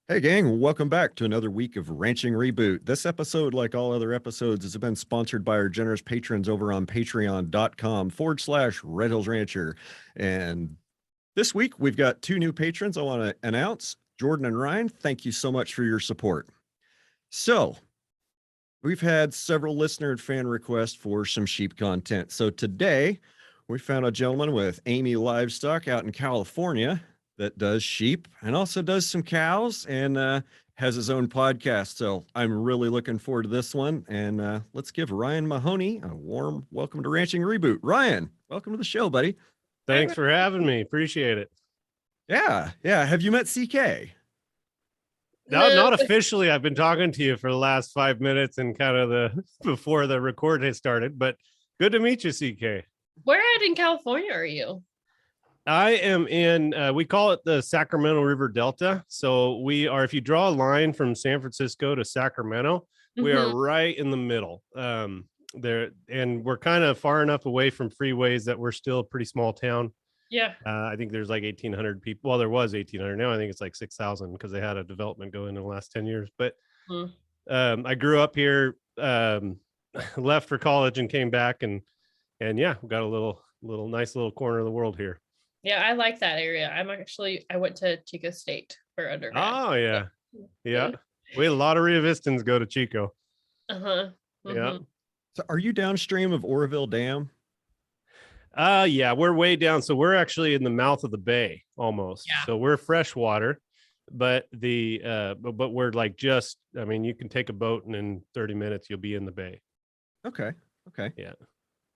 Hey, gang, welcome back to another week of Ranching Reboot. This episode, like all other episodes, has been sponsored by our generous patrons over on patreon.com/Red Hills Rancher. And this week, we've got two new patrons I want to announce. Jordan and Ryan, thank you so much for your support. So, we've had several listener and fan requests for some sheep content. So, today, we found a gentleman with Emigh Livestock out in California that does sheep and also does some cows and has his own podcast. So I'm really looking forward to this one. And let's give Ryan Mahoney a warm welcome to Ranching Reboot. Ryan, welcome to the show, buddy. Thanks for having me. Appreciate it. Yeah. Have you met CK? No, not officially. I've been talking to you for the last 5 minutes and kind of before the record has started, but good to meet you, CK. Where at in California are you? I am in, we call it the Sacramento River Delta. So we are, if you draw a line from San Francisco to Sacramento, we are right in the middle there. And we're kind of far enough away from freeways that we're still a pretty small town. Yeah. I think there's like 1,800 people. Well, there was 1,800. Now I think it's like 6,000 because they had a development go in the last 10 years. But I grew up here, left for college and came back and yeah, we got a little nice little corner of the world here. Yeah, I like that area. I went to Chico State for undergrad. Oh, yeah. Yeah. We had a lot of Rio Vistans go to Chico. Yeah. So are you downstream of Oroville Dam? Yeah, we're way down. So we're actually in the mouth of the bay almost. Yeah. So we're freshwater, but but we're like just, I mean, you can take a boat and in 30 minutes you'll be in the bay. Okay. Yeah.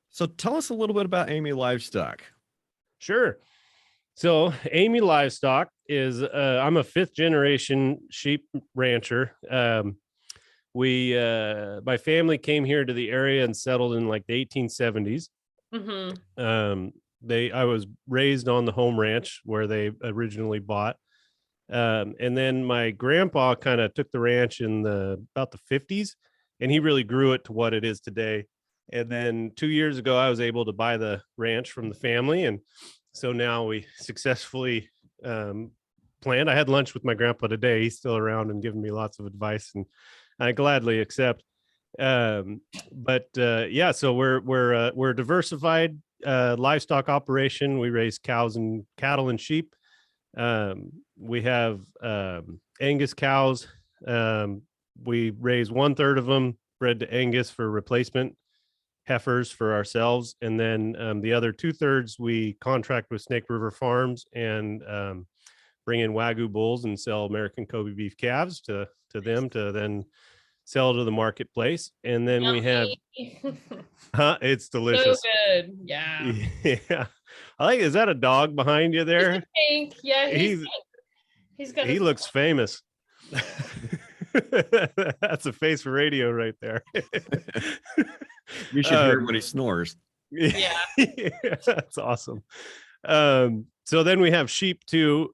So tell us a little bit about Emigh Livestock. Sure. So Emigh Livestock is, I'm a 5th generation sheep rancher. My family came here to the area and settled in like the 1870s. I was raised on the home ranch where they originally bought. And then my grandpa kind of took the ranch in about the 50s, and he really grew it to what it is today. And then 2 years ago, I was able to buy the ranch from the family. And so now we successfully planned. I had lunch with my grandpa today. He's still around and giving me lots of advice, and I gladly accept. Yeah, so we're a diversified livestock operation. We raise cows and cattle and sheep. We have Angus cows. We raise 1/3 of them bred to Angus for replacement heifers for ourselves, and then the other 2/3 we contract with Snake River Farms and bring in Wagyu bulls and sell American Kobe beef calves to them to then sell to the marketplace. And then we have it's delicious. So good. Yeah. I like, is that a dog behind you there? Pink. Yeah, he's got he looks famous. That's a face for radio right there. You should hear when he snores. Yeah. That's awesome. So then we have sheep too.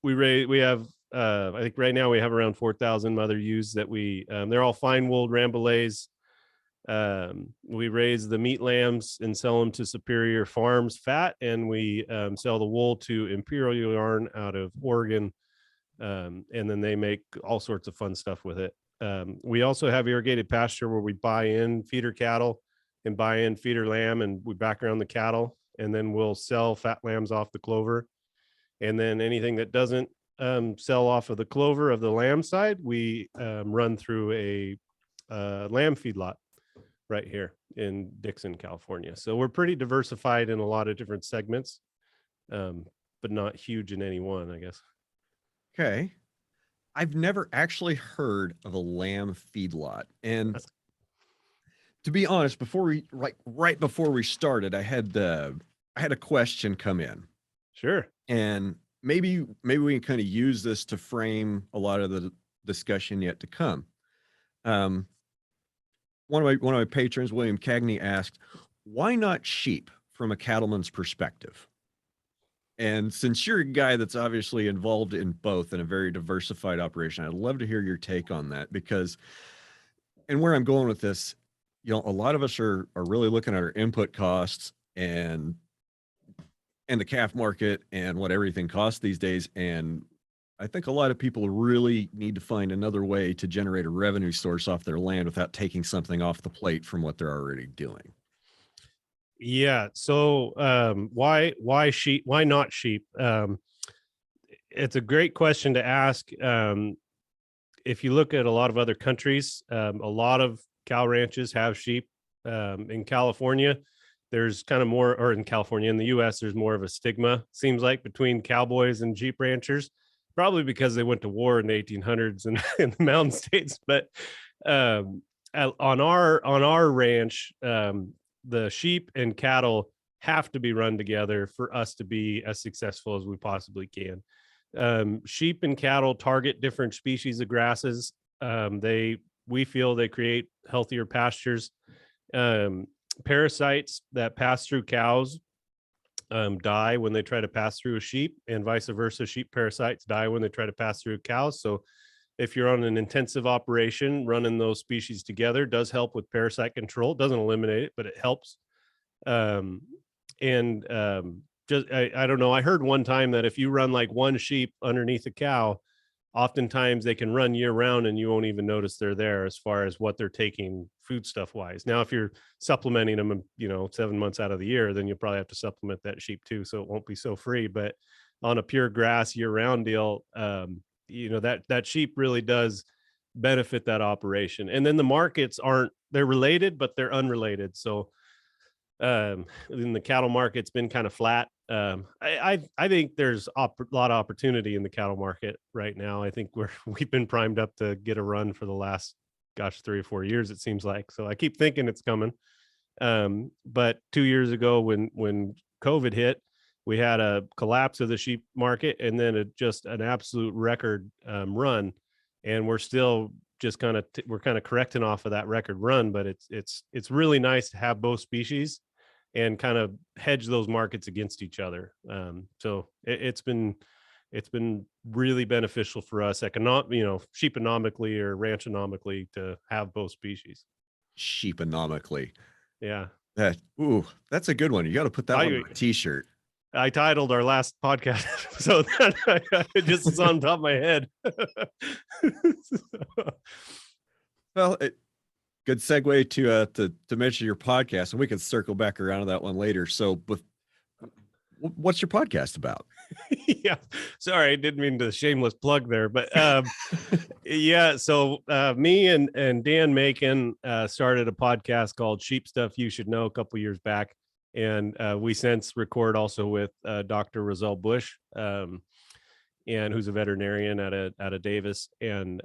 We have I think right now we have around 4,000 mother ewes that they're all fine wooled Rambouillets. We raise the meat lambs and sell them to Superior Farms fat, and we sell the wool to Imperial Yarn out of Oregon. And then they make all sorts of fun stuff with it. We also have irrigated pasture where we buy in feeder cattle and buy in feeder lamb, and we back around the cattle, and then we'll sell fat lambs off the clover. And then anything that doesn't sell off of the clover of the lamb side, we run through a lamb feedlot right here in Dixon, California. So we're pretty diversified in a lot of different segments, but not huge in any one, I guess. Okay. I've never actually heard of a lamb feedlot. And to be honest, right before we started, I had a question come in. Sure. And maybe we can kind of use this to frame a lot of the discussion yet to come. One of my patrons, William Cagney, asked, why not sheep from a cattleman's perspective? And since you're a guy that's obviously involved in both in a very diversified operation, I'd love to hear your take on that, because, and where I'm going with this, a lot of us are really looking at our input costs and the calf market and what everything costs these days. And I think a lot of people really need to find another way to generate a revenue source off their land without taking something off the plate from what they're already doing. Yeah. So why sheep? Why not sheep? It's a great question to ask. If you look at a lot of other countries, a lot of cow ranches have sheep. In California, there's kind of more, or in California, in the US, there's more of a stigma, seems like, between cowboys and sheep ranchers, probably because they went to war in the 1800s and in the mountain states. But um, on our ranch, the sheep and cattle have to be run together for us to be as successful as we possibly can. Sheep and cattle target different species of grasses. We feel they create healthier pastures. Parasites that pass through cows die when they try to pass through a sheep, and vice versa. Sheep parasites die when they try to pass through cows. So if you're on an intensive operation, running those species together does help with parasite control. It doesn't eliminate it, but it helps. Just I don't know. I heard one time that if you run like one sheep underneath a cow, oftentimes they can run year round and you won't even notice they're there as far as what they're taking food stuff wise. Now, if you're supplementing them, 7 months out of the year, then you'll probably have to supplement that sheep too. So it won't be so free, but on a pure grass year round deal, that sheep really does benefit that operation. And then the markets they're related, but they're unrelated. So in the cattle market's been kind of flat. I think there's a lot of opportunity in the cattle market right now. I think we've been primed up to get a run for the last 3 or 4 years, it seems like. So I keep thinking it's coming. But 2 years ago when COVID hit, we had a collapse of the sheep market, and then just an absolute record run. And we're still just we're kind of correcting off of that record run, but it's really nice to have both species and kind of hedge those markets against each other. So it's been really beneficial for us sheeponomically or ranchonomically to have both species. Sheeponomically. Yeah. That's a good one. You got to put that one on a t-shirt. I titled our last podcast episode that it just is on top of my head. Well, good segue to mention your podcast, and we can circle back around to that one later. So, what's your podcast about? Yeah, sorry, I didn't mean to shameless plug there, but yeah. So me and Dan Macon started a podcast called Sheep Stuff You Should Know a couple years back, and we since record also with Dr. Roselle Bush, and who's a veterinarian out of Davis, and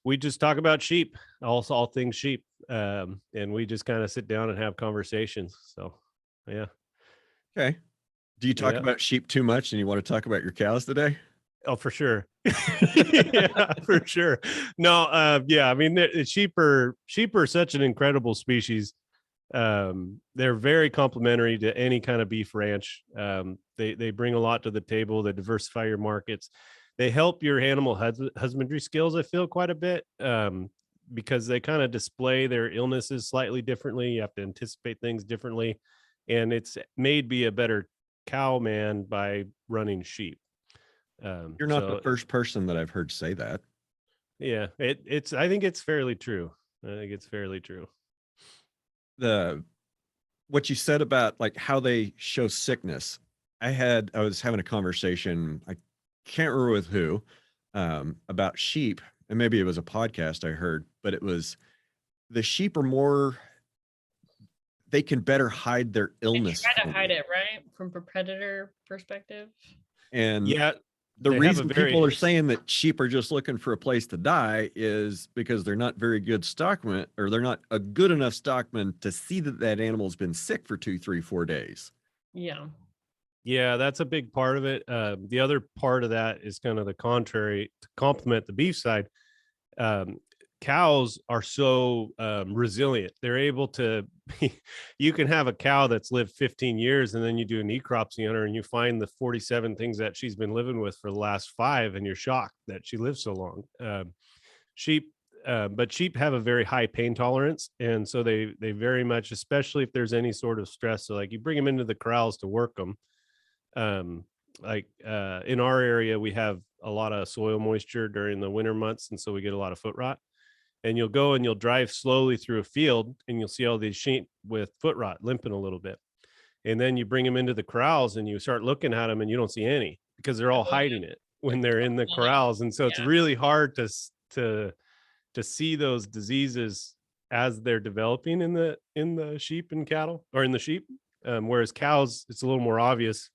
we just talk about sheep, all things sheep, and we just kind of sit down and have conversations. So, yeah. Okay. Do you talk about sheep too much, and you want to talk about your cows today? Oh, for sure. Yeah, for sure. No, yeah. I mean, sheep are such an incredible species. They're very complementary to any kind of beef ranch. They bring a lot to the table. They diversify your markets. They help your animal husbandry skills, I feel, quite a bit, because they kind of display their illnesses slightly differently. You have to anticipate things differently, and it's made me a better cow man by running sheep. You're not the first person that I've heard say that. Yeah, I think it's fairly true. What you said about like how they show sickness. I was having a conversation, I can't remember with who, about sheep, and maybe it was a podcast I heard, but it was the sheep are more, they can better hide their illness. They try to hide it, right? From a predator perspective. And yeah, the reason people are saying that sheep are just looking for a place to die is because they're not very good stockmen, or they're not a good enough stockman to see that animal's been sick for 2, 3, 4 days. Yeah, that's a big part of it. The other part of that is kind of the contrary, to complement the beef side. Cows are so resilient. They're able to you can have a cow that's lived 15 years, and then you do a necropsy on her and you find the 47 things that she's been living with for the last 5, and you're shocked that she lived so long. But sheep have a very high pain tolerance, and so they very much, especially if there's any sort of stress. So like you bring them into the corrals to work them, in our area, we have a lot of soil moisture during the winter months, and so we get a lot of foot rot. And you'll go and you'll drive slowly through a field, and you'll see all these sheep with foot rot limping a little bit. And then you bring them into the corrals and you start looking at them, and you don't see any because they're all hiding it when they're in the corrals. And so it's really hard to see those diseases as they're developing in the sheep and cattle, or in the sheep. Whereas cows, it's a little more obvious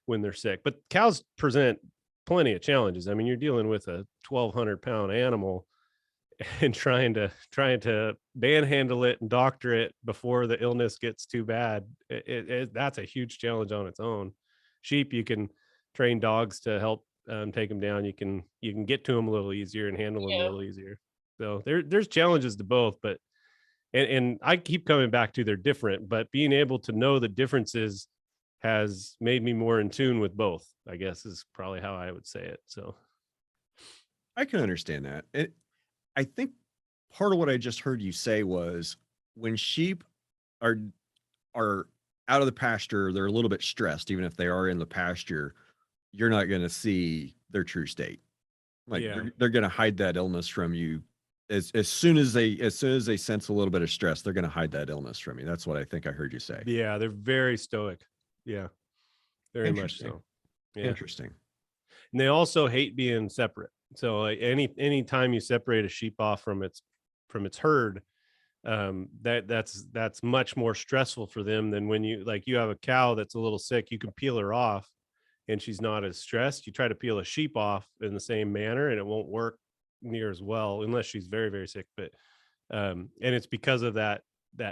when they're sick. But cows present plenty of challenges. I mean, you're dealing with a 1,200-pound animal and trying to manhandle it and doctor it before the illness gets too bad. That's a huge challenge on its own. Sheep, you can train dogs to help take them down. You can get to them a little easier and handle them a little easier. So there's challenges to both, but and I keep coming back to they're different, but being able to know the differences has made me more in tune with both, I guess, is probably how I would say it. So I can understand that. I think part of what I just heard you say was when sheep are out of the pasture, they're a little bit stressed. Even if they are in the pasture, you're not going to see their true state. Like they're going to hide that illness from you as soon as they sense a little bit of stress. They're going to hide that illness from you. That's what I think I heard you say. Yeah, they're very stoic. Yeah, very much so. Yeah. Interesting. And they also hate being separate. So like any time you separate a sheep off from its herd, that's much more stressful for them than when you have a cow that's a little sick. You can peel her off and she's not as stressed. You try to peel a sheep off in the same manner and it won't work near as well unless she's very, very sick. But and it's because of that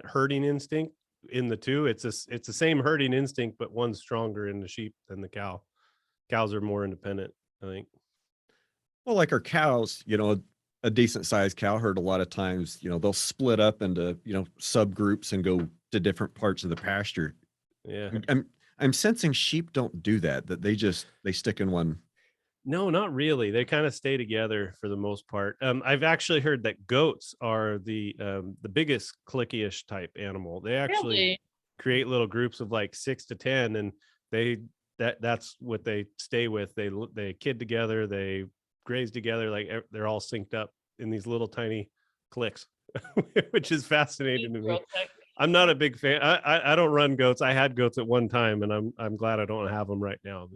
herding instinct in the two. It's the same herding instinct, but one's stronger in the sheep than the cow. Cows are more independent, I think. Well, like our cows, a decent sized cow herd, a lot of times, they'll split up into, subgroups and go to different parts of the pasture. Yeah. I'm sensing sheep don't do that they stick in one. No, not really. They kind of stay together for the most part. I've actually heard that goats are the biggest clicky-ish type animal. They actually create little groups of like 6 to 10, and that's what they stay with. They kid together, they graze together, like they're all synced up in these little tiny cliques, which is fascinating to me. I'm not a big fan. I don't run goats. I had goats at one time, and I'm glad I don't have them right now.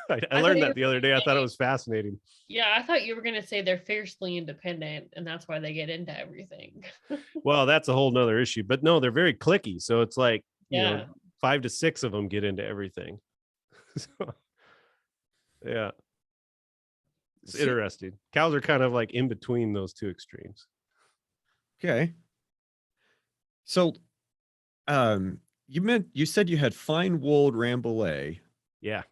But I learned that the other day. I thought it was fascinating. Yeah, I thought you were going to say they're fiercely independent, and that's why they get into everything. Well, that's a whole nother issue. But no, they're very clicky. So it's like, 5 to 6 of them get into everything. So, yeah. It's interesting. Cows are kind of like in between those two extremes. Okay. So, you said you had fine wooled Rambouillet. Yeah.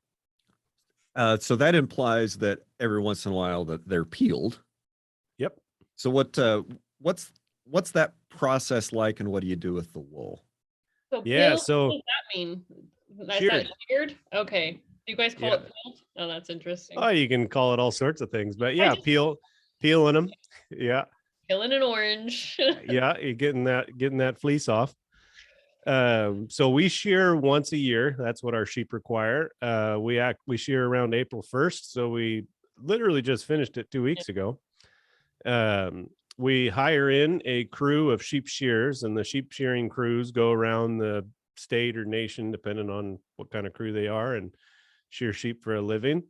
So that implies that every once in a while that they're peeled. Yep. So what's that process like, and what do you do with the wool? So peeled, so what does that mean? Sheared. Sheared? Okay. Do you guys call it peeled? Oh, that's interesting. Oh, you can call it all sorts of things, but yeah, peeling them. Yeah. Peeling an orange. Yeah, you're getting that fleece off. So we shear once a year. That's what our sheep require. We shear around April 1st. So we literally just finished it 2 weeks ago. We hire in a crew of sheep shearers, and the sheep shearing crews go around the state or nation, depending on what kind of crew they are, and shear sheep for a living.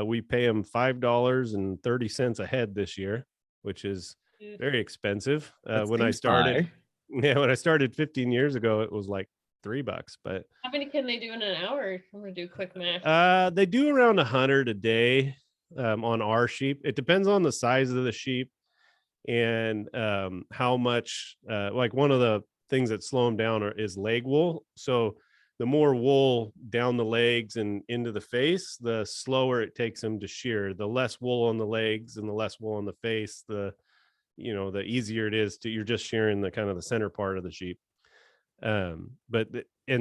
We pay them $5.30 a head this year, which is very expensive. When I started 15 years ago, it was like $3, but how many can they do in an hour? I'm gonna do quick math. They do around 100 a day on our sheep. It depends on the size of the sheep and how much like one of the things that slow them down is leg wool. So the more wool down the legs and into the face, the slower it takes them to shear. The less wool on the legs and the less wool on the face, the easier it is you're just shearing the kind of the center part of the sheep. And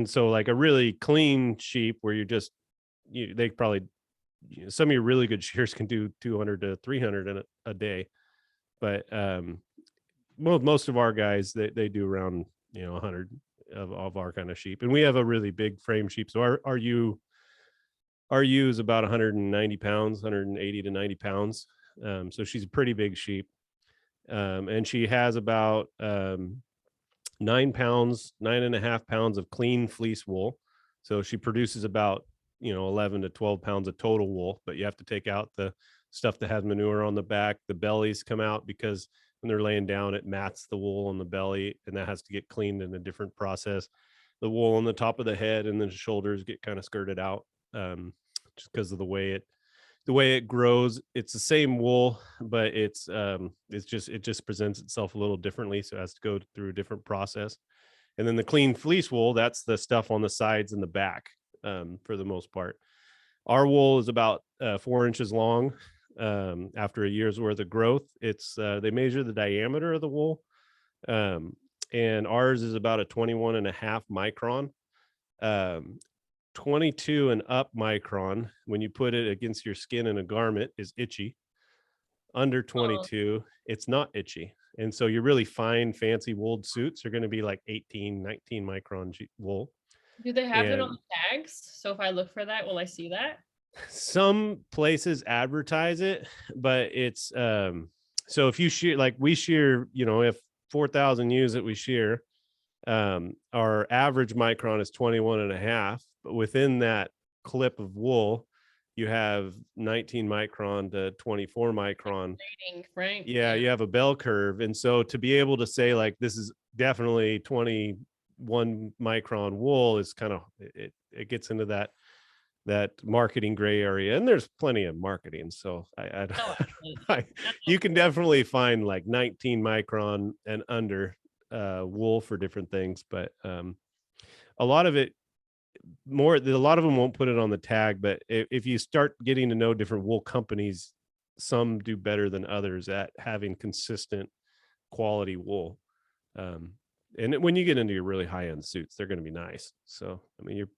so like a really clean sheep where they probably, some of your really good shears can do 200 to 300 in a day. But most of our guys, they do around 100 of our kind of sheep, and we have a really big frame sheep. So are you Our ewe is about 190 pounds, 180 to 90 pounds. So she's a pretty big sheep. And she has about 9.5 pounds of clean fleece wool. So she produces about, 11 to 12 pounds of total wool, but you have to take out the stuff that has manure on the back. The bellies come out because when they're laying down, it mats the wool on the belly, and that has to get cleaned in a different process. The wool on the top of the head and the shoulders get kind of skirted out, just because of the way it grows. It's the same wool, but it just presents itself a little differently, so it has to go through a different process. And then the clean fleece wool, that's the stuff on the sides and the back, for the most part. Our wool is about 4 inches long. After a year's worth of growth, they measure the diameter of the wool, and ours is about a 21.5 micron. 22 and up micron, when you put it against your skin in a garment, is itchy. Under 22, it's not itchy. And so your really fine, fancy wooled suits are going to be like 18, 19 micron wool. Do they have it on the tags? So if I look for that, will I see that? Some places advertise it, but it's so if you shear, like we shear, if 4,000 ewes that we shear, our average micron is 21.5, but within that clip of wool, you have 19 micron to 24 micron. Right? Yeah, you have a bell curve. And so to be able to say like this is definitely 21 micron wool is kind of, it gets into that marketing gray area, and there's plenty of marketing. So you can definitely find like 19 micron and under wool for different things, but a lot of them won't put it on the tag. But if you start getting to know different wool companies, some do better than others at having consistent quality wool. And when you get into your really high-end suits, they're going to be nice. So I mean, you're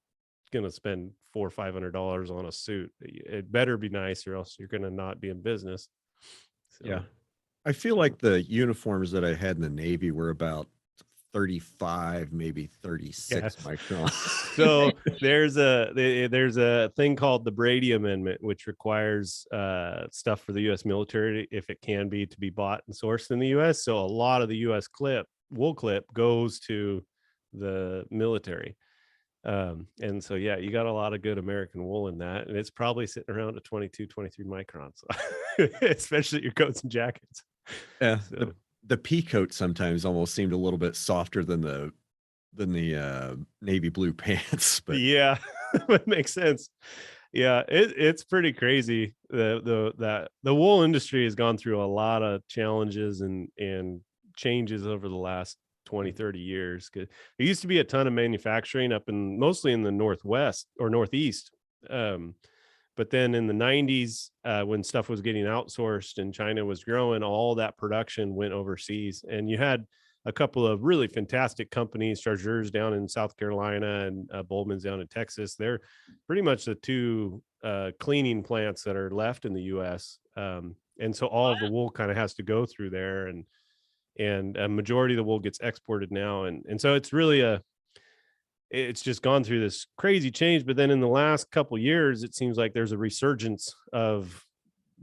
going to spend $400 or $500 on a suit. It better be nice, or else you're going to not be in business. So. Yeah, I feel like the uniforms that I had in the Navy were about 35, maybe 36 microns. So there's a thing called the Brady Amendment, which requires stuff for the U.S. military, if it can be, to be bought and sourced in the U.S. So a lot of the U.S. wool clip goes to the military. And so, yeah, you got a lot of good American wool in that, and it's probably sitting around at 22, 23 microns, especially your coats and jackets. Yeah. So. The pea coat sometimes almost seemed a little bit softer than the navy blue pants, but yeah, that makes sense. Yeah, it's pretty crazy. The wool industry has gone through a lot of challenges and changes over the last 20, 30 years. There used to be a ton of manufacturing up mostly in the Northwest or Northeast. But then in the 90s, when stuff was getting outsourced and China was growing, all that production went overseas. And you had a couple of really fantastic companies, Chargeurs down in South Carolina and Boldman's down in Texas. They're pretty much the two cleaning plants that are left in the U.S. And so all of the wool kind of has to go through there. And a majority of the wool gets exported now. And so it's really it's just gone through this crazy change. But then in the last couple of years, it seems like there's a resurgence of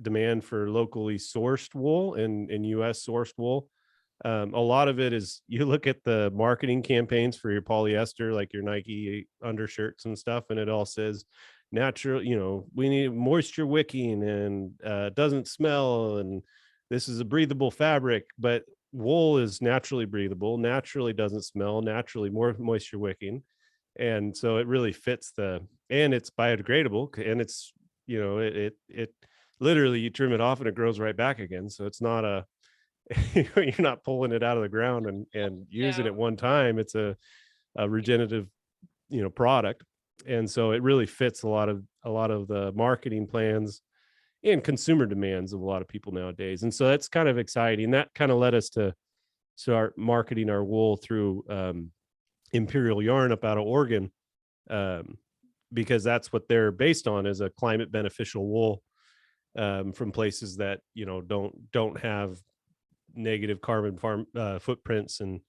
demand for locally sourced wool and U.S. sourced wool. A lot of it is, you look at the marketing campaigns for your polyester, like your Nike undershirts and stuff, and it all says natural, we need moisture wicking and doesn't smell, and this is a breathable fabric. But wool is naturally breathable, naturally doesn't smell, naturally more moisture wicking. And so it really fits and it's biodegradable, and it's, it literally, you trim it off and it grows right back again. So it's not you're not pulling it out of the ground and using it one time. It's a regenerative, product. And so it really fits a lot of the marketing plans and consumer demands of a lot of people nowadays. And so that's kind of exciting. That kind of led us to start marketing our wool through Imperial Yarn up out of Oregon, because that's what they're based on, is a climate beneficial wool from places that don't have negative carbon footprints. And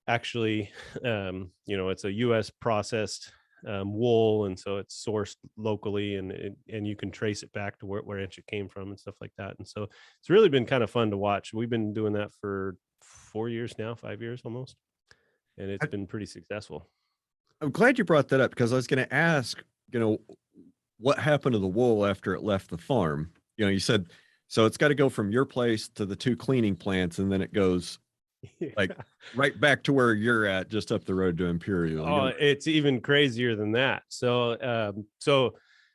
actually, it's a U.S. processed wool, and so it's sourced locally, and you can trace it back to where ranch it came from and stuff like that. And so it's really been kind of fun to watch. We've been doing that for 4 years now, 5 years almost, and it's been pretty successful. I'm glad you brought that up, because I was going to ask, what happened to the wool after it left the farm? You said, so it's got to go from your place to the 2 cleaning plants, and then it goes like right back to where you're at, just up the road to Imperial. Oh, it's even crazier than that. So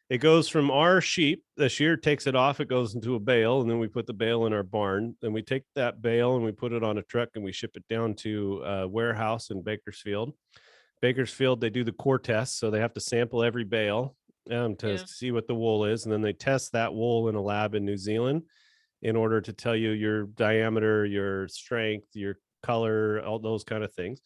it goes from our sheep, the shear takes it off, it goes into a bale, and then we put the bale in our barn. Then we take that bale and we put it on a truck and we ship it down to a warehouse in Bakersfield. They do the core tests, so they have to sample every bale to see what the wool is, and then they test that wool in a lab in New Zealand in order to tell you your diameter, your strength, your color, all those kind of things.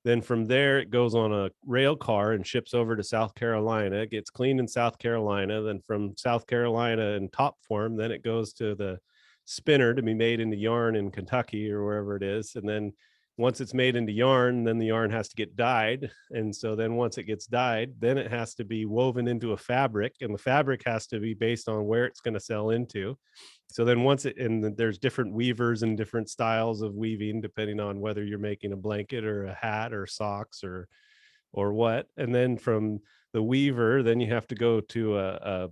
Then from there, it goes on a rail car and ships over to South Carolina. It gets cleaned in South Carolina. Then from South Carolina in top form, then it goes to the spinner to be made into yarn in Kentucky or wherever it is. And then once it's made into yarn, then the yarn has to get dyed. And so then once it gets dyed, then it has to be woven into a fabric, and the fabric has to be based on where it's going to sell into. So then and there's different weavers and different styles of weaving, depending on whether you're making a blanket or a hat or socks or what. And then from the weaver, then you have to go to a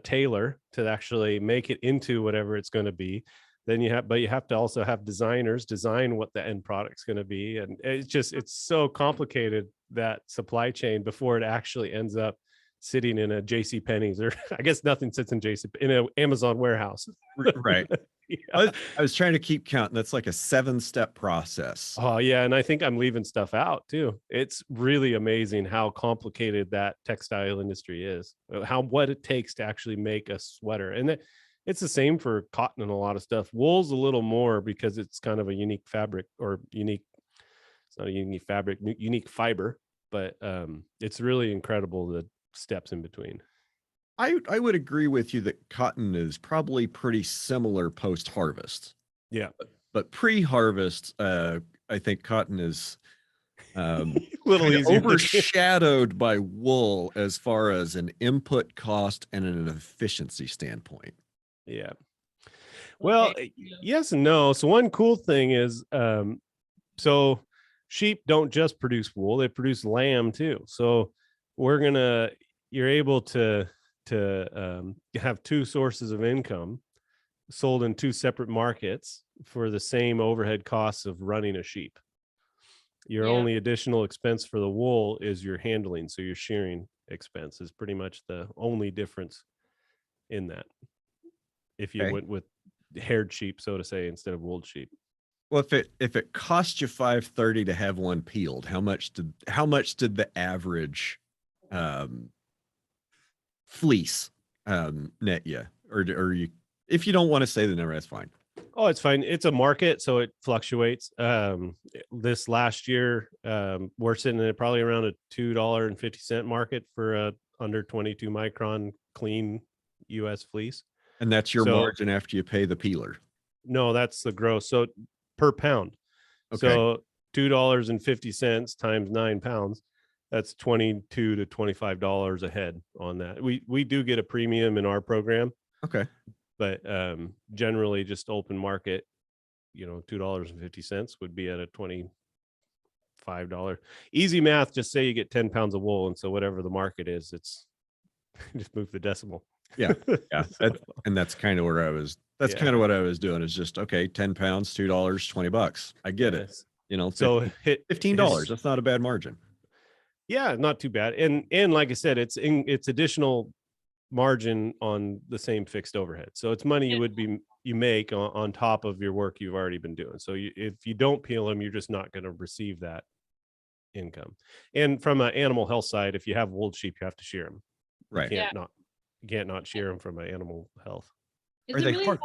tailor to actually make it into whatever it's going to be. Then you have to also have designers design what the end product's going to be. And it's so complicated, that supply chain, before it actually ends up sitting in a JC Penney's, or I guess nothing sits in an Amazon warehouse. Right. Yeah. I was trying to keep count. That's like a 7-step process. Oh yeah. And I think I'm leaving stuff out too. It's really amazing how complicated that textile industry is, what it takes to actually make a sweater. And it's the same for cotton and a lot of stuff. Wool's a little more, because it's kind of a unique fabric, or it's not a unique fabric, unique fiber, but it's really incredible, the steps in between. I would agree with you that cotton is probably pretty similar post-harvest. Yeah. But pre-harvest, I think cotton is a little easier, overshadowed by wool as far as an input cost and an efficiency standpoint. Yeah. Well, yes and no. So one cool thing is, so sheep don't just produce wool, they produce lamb too. So you're able to have 2 sources of income sold in 2 separate markets for the same overhead costs of running a sheep. Your only additional expense for the wool is your handling. So your shearing expense is pretty much the only difference in that, if you went with haired sheep, so to say, instead of wooled sheep. Well, if it cost you $5.30 to have one peeled, how much did the average fleece net you? Or you, if you don't want to say the number, that's fine. Oh, it's fine. It's a market, so it fluctuates. This last year, we're sitting at probably around a $2.50 market for a under 22 micron clean US fleece. And that's your margin after you pay the peeler? No, that's the gross. So per pound. Okay. So $2.50 times 9 pounds, that's $22 to $25 a head on that. We do get a premium in our program. Okay. But generally just open market, $2.50 would be at a $25. Easy math, just say you get 10 pounds of wool. And so whatever the market is, it's just move the decimal. Yeah. Yeah. That's kind of where I was. That's kind of what I was doing, is just, okay, 10 pounds, $2, $20. I get it. So $15. That's not a bad margin. Yeah, not too bad. And like I said, it's additional margin on the same fixed overhead. So it's money you make on top of your work you've already been doing. So if you don't peel them, you're just not going to receive that income. And from an animal health side, if you have wooled sheep, you have to shear them. Right. You can't not shear them from an animal health. Is it really hard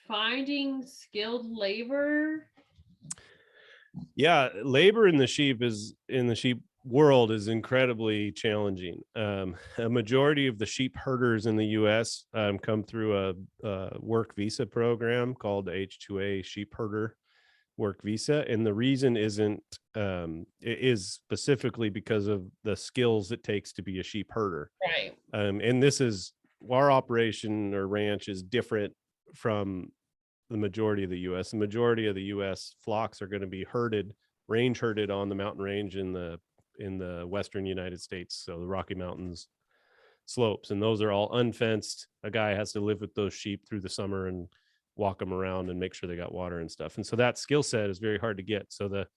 finding skilled labor? Yeah, labor in the sheep world is incredibly challenging. A majority of the sheep herders in the U.S. Come through a work visa program called the H-2A sheep herder work visa. And the reason it is specifically because of the skills it takes to be a sheep herder. Right. And this is our operation or ranch is different from the majority of the U.S. The majority of the U.S. flocks are going to be range herded on the mountain range in the western United States. So the Rocky Mountains slopes, and those are all unfenced. A guy has to live with those sheep through the summer and walk them around and make sure they got water and stuff. And so that skill set is very hard to get. So the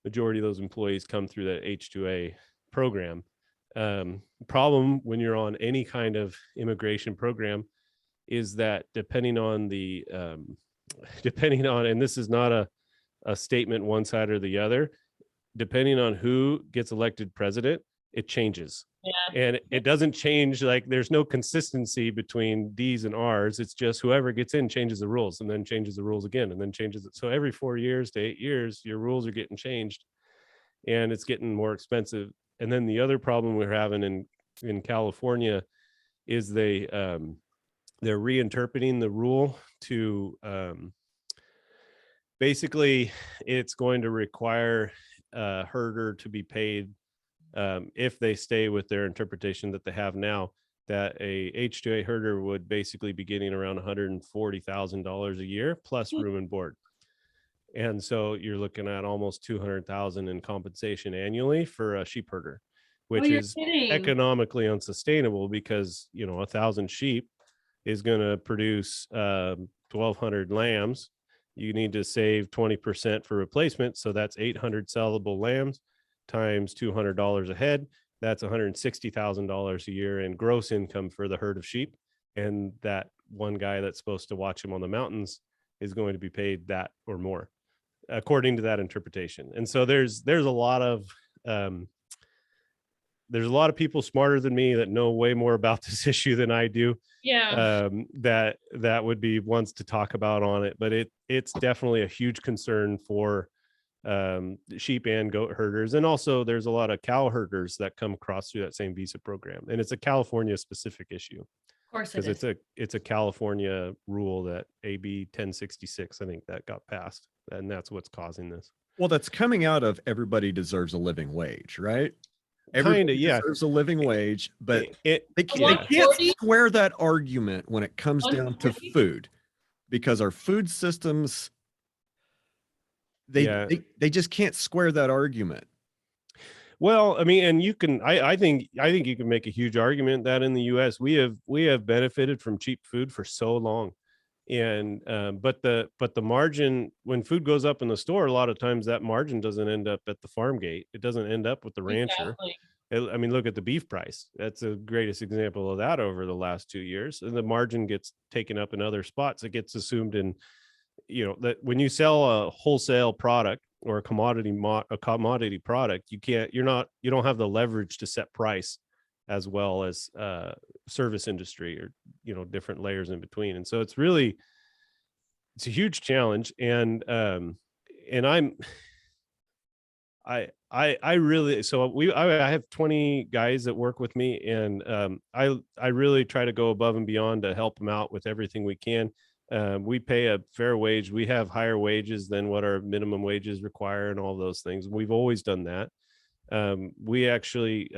majority of those employees come through that H-2A program. Problem when you're on any kind of immigration program is that depending on, and this is not a statement one side or the other, depending on who gets elected president, it changes. Yeah. And it doesn't change, like there's no consistency between D's and R's. It's just whoever gets in changes the rules and then changes the rules again and then changes it. So every 4 years to 8 years, your rules are getting changed and it's getting more expensive. And then the other problem we're having in California is they're reinterpreting the rule to basically it's going to require a herder to be paid if they stay with their interpretation that they have now, that a H-2A herder would basically be getting around $140,000 a year plus room and board. And so you're looking at almost $200,000 in compensation annually for a sheep herder, which is economically unsustainable because, 1,000 sheep is going to produce 1,200 lambs. You need to save 20% for replacement. So that's 800 sellable lambs times $200 a head. That's $160,000 a year in gross income for the herd of sheep. And that one guy that's supposed to watch him on the mountains is going to be paid that or more, according to that interpretation. And so there's a lot of people smarter than me that know way more about this issue than I do. Yeah. That would be ones to talk about on it, but it's definitely a huge concern for sheep and goat herders. And also there's a lot of cow herders that come across through that same visa program. And it's a California specific issue. Of course, because it's a California rule that AB 1066, I think, that got passed, and that's what's causing this. Well, that's coming out of everybody deserves a living wage, right? Everybody deserves a living wage, but they can't 140? square that argument when it comes down to 140? food, because our food systems, they just can't square that argument. Well, I mean, and you can, I think you can make a huge argument that in the US we have benefited from cheap food for so long. And but the margin, when food goes up in the store, a lot of times that margin doesn't end up at the farm gate. It doesn't end up with the rancher. Exactly. I mean, look at the beef price. That's the greatest example of that over the last 2 years. And the margin gets taken up in other spots. It gets assumed in, that when you sell a wholesale product or a commodity product, you don't have the leverage to set price as well as service industry or different layers in between. And so it's a huge challenge. And I have 20 guys that work with me, and I really try to go above and beyond to help them out with everything we can. We pay a fair wage. We have higher wages than what our minimum wages require and all those things. We've always done that. We actually,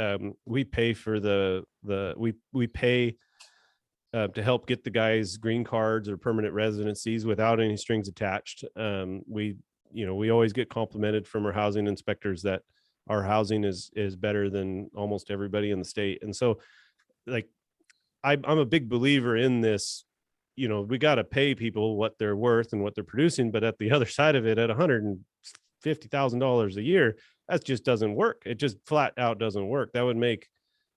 we pay for we pay to help get the guys green cards or permanent residencies without any strings attached. We always get complimented from our housing inspectors that our housing is better than almost everybody in the state. And so like, I'm a big believer in this. We got to pay people what they're worth and what they're producing, but at the other side of it, at $150,000 a year, that just doesn't work. It just flat out doesn't work. That would make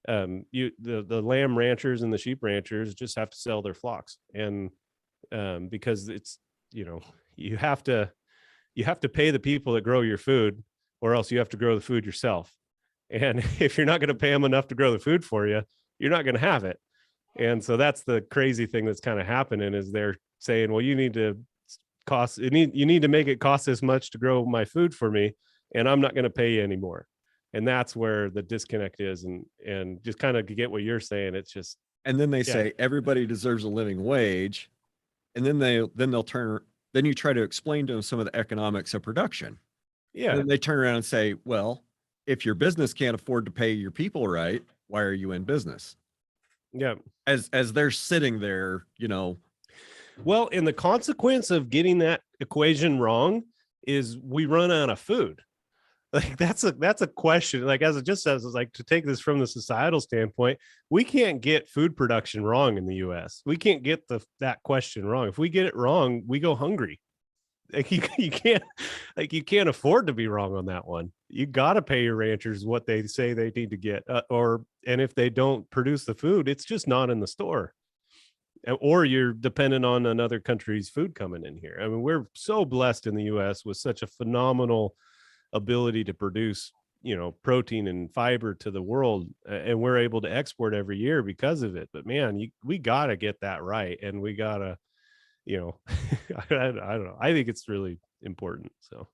the lamb ranchers and the sheep ranchers just have to sell their flocks. And because it's, you have to pay the people that grow your food, or else you have to grow the food yourself. And if you're not going to pay them enough to grow the food for you, you're not going to have it. And so that's the crazy thing that's kind of happening, is they're saying, well, you need to make it cost this much to grow my food for me, and I'm not going to pay you anymore. And that's where the disconnect is. And just kind of get what you're saying. It's just, and then they say everybody deserves a living wage. And then they'll turn then you try to explain to them some of the economics of production. Yeah. And then they turn around and say, well, if your business can't afford to pay your people right, why are you in business? Yeah. As they're sitting there, Well, and the consequence of getting that equation wrong is we run out of food. Like that's a question. Like as it just says, is like to take this from the societal standpoint, we can't get food production wrong in the US. We can't get that question wrong. If we get it wrong, we go hungry. Like you can't afford to be wrong on that one. You got to pay your ranchers what they say they need to get, and if they don't produce the food, it's just not in the store, or you're dependent on another country's food coming in here. I mean, we're so blessed in the US with such a phenomenal ability to produce, protein and fiber to the world, and we're able to export every year because of it. But man, we got to get that right, and we got to, I don't know. I think it's really important. So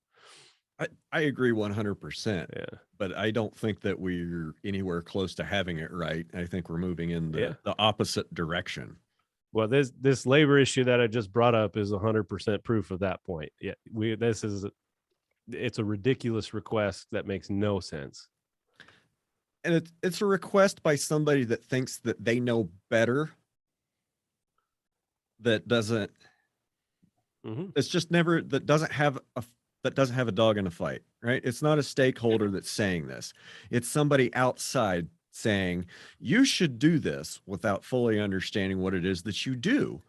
I agree 100%. yeah. But I don't think that we're anywhere close to having it right. I think we're moving in the opposite direction. Well, this labor issue that I just brought up is 100% proof of that point. Yeah, it's a ridiculous request that makes no sense. And it's a request by somebody that thinks that they know better. That doesn't. It's just never that doesn't have a dog in a fight, right? It's not a stakeholder that's saying this. It's somebody outside saying you should do this without fully understanding what it is that you do.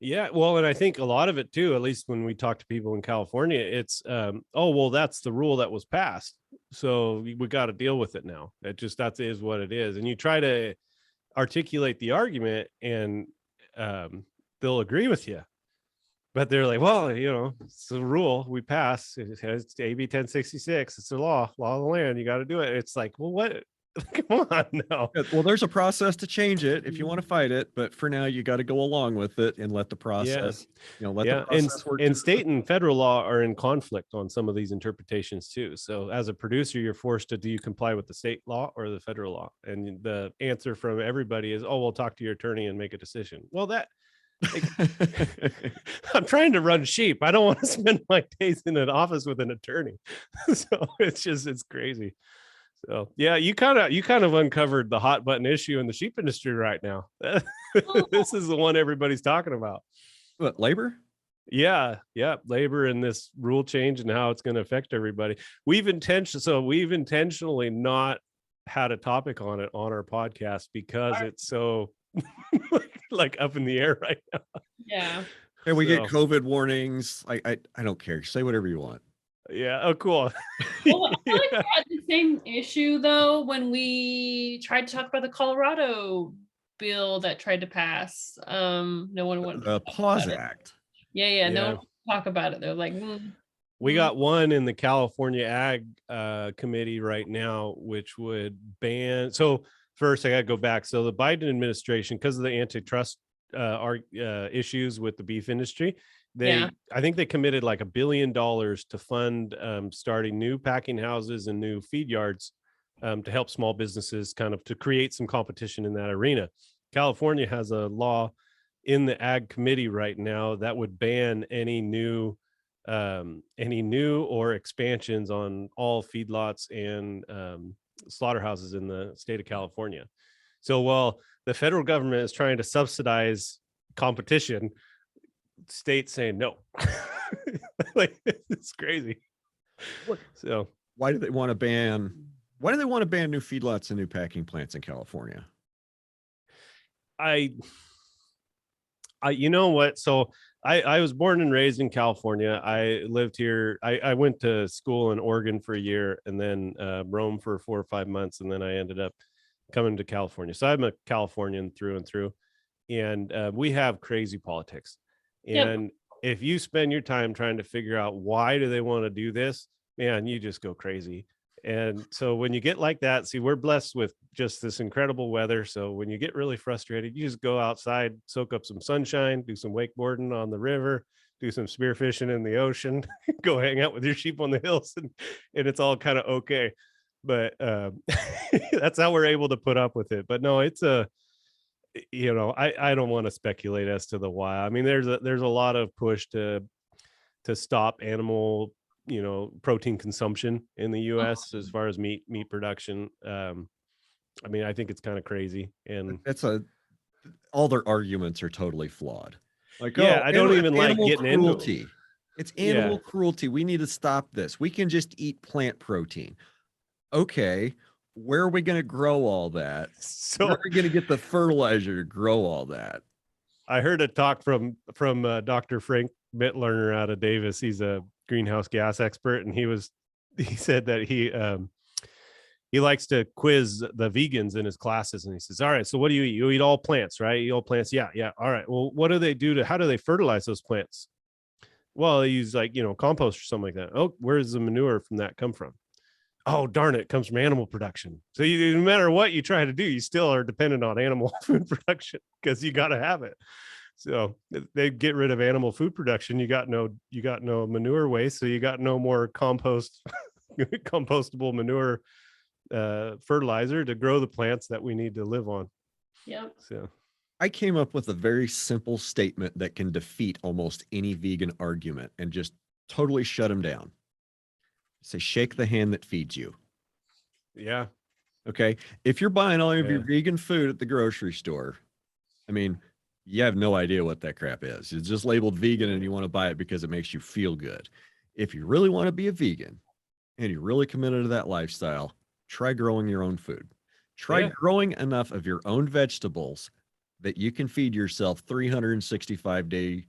Yeah, well, and I think a lot of it too, at least when we talk to people in California, it's oh well, that's the rule that was passed, so we got to deal with it now. That is what it is. And you try to articulate the argument, and they'll agree with you, but they're like, well, it's the rule we passed. It's AB 1066. It's the law of the land. You got to do it. It's like, well, what? Come on, no. Well, there's a process to change it if you want to fight it, but for now you got to go along with it and let the process, the process work. And state and federal law are in conflict on some of these interpretations too. So as a producer, you're forced to, do you comply with the state law or the federal law? And the answer from everybody is, oh, we'll talk to your attorney and make a decision. Well, I'm trying to run sheep. I don't want to spend my days in an office with an attorney. So it's crazy. So yeah, you kind of uncovered the hot button issue in the sheep industry right now. This is the one everybody's talking about. What, labor? Yeah, labor and this rule change and how it's going to affect everybody. We've intentionally not had a topic on it on our podcast because it's so like up in the air right now. Yeah. And we get COVID warnings. I don't care. Say whatever you want. Yeah. Oh, cool. Well, I feel like we had the same issue though when we tried to talk about the Colorado bill that tried to pass. No one wanted the Pause Act. Yeah. No one wanted to talk about it. They're like, we got one in the California Ag Committee right now, which would ban. So first, I got to go back. So the Biden administration, because of the antitrust issues with the beef industry, I think they committed like $1 billion to fund starting new packing houses and new feed yards to help small businesses, kind of to create some competition in that arena. California has a law in the Ag Committee right now that would ban any new or expansions on all feedlots and slaughterhouses in the state of California. So while the federal government is trying to subsidize competition, states saying no. Like, it's crazy. So why do they want to ban new feedlots and new packing plants in California? You know what? So I was born and raised in California. I lived here. I went to school in Oregon for a year and then Rome for 4 or 5 months. And then I ended up coming to California. So I'm a Californian through and through. And we have crazy politics. And if you spend your time trying to figure out why do they want to do this, man, you just go crazy. And so when you get like that, see, we're blessed with just this incredible weather. So when you get really frustrated, you just go outside, soak up some sunshine, do some wakeboarding on the river, do some spearfishing in the ocean, go hang out with your sheep on the hills, and it's all kind of okay. But that's how we're able to put up with it. But no, it's I don't want to speculate as to the why. I mean, there's a lot of push to to stop animal, protein consumption in the US as Oh. far as meat production. I mean, I think it's kind of crazy. And all their arguments are totally flawed. Like, yeah, I don't it's even like animal getting cruelty. It's Yeah. animal cruelty. We need to stop this. We can just eat plant protein. Okay, where are we going to grow all that? So Where are we going to get the fertilizer to grow all that? I heard a talk from Dr. Frank Mitlerner out of Davis. He's a greenhouse gas expert, and he said that he likes to quiz the vegans in his classes, and he says, all right, so what do you eat? You eat all plants, right? You eat all plants. Yeah. All right. Well, what do they do how do they fertilize those plants? Well, they use compost or something like that. Oh, where does the manure from that come from? Oh, darn it comes from animal production. So no matter what you try to do, you still are dependent on animal food production because you got to have it. So they get rid of animal food production. You got no manure waste. So you got no more compostable manure fertilizer to grow the plants that we need to live on. Yep. So I came up with a very simple statement that can defeat almost any vegan argument and just totally shut them down. Say, shake the hand that feeds you. yeah. Okay. If you're buying all of your vegan food at the grocery store, I mean, you have no idea what that crap is. It's just labeled vegan and you want to buy it because it makes you feel good. If you really want to be a vegan and you're really committed to that lifestyle, try growing your own food. Try growing enough of your own vegetables that you can feed yourself 365 days.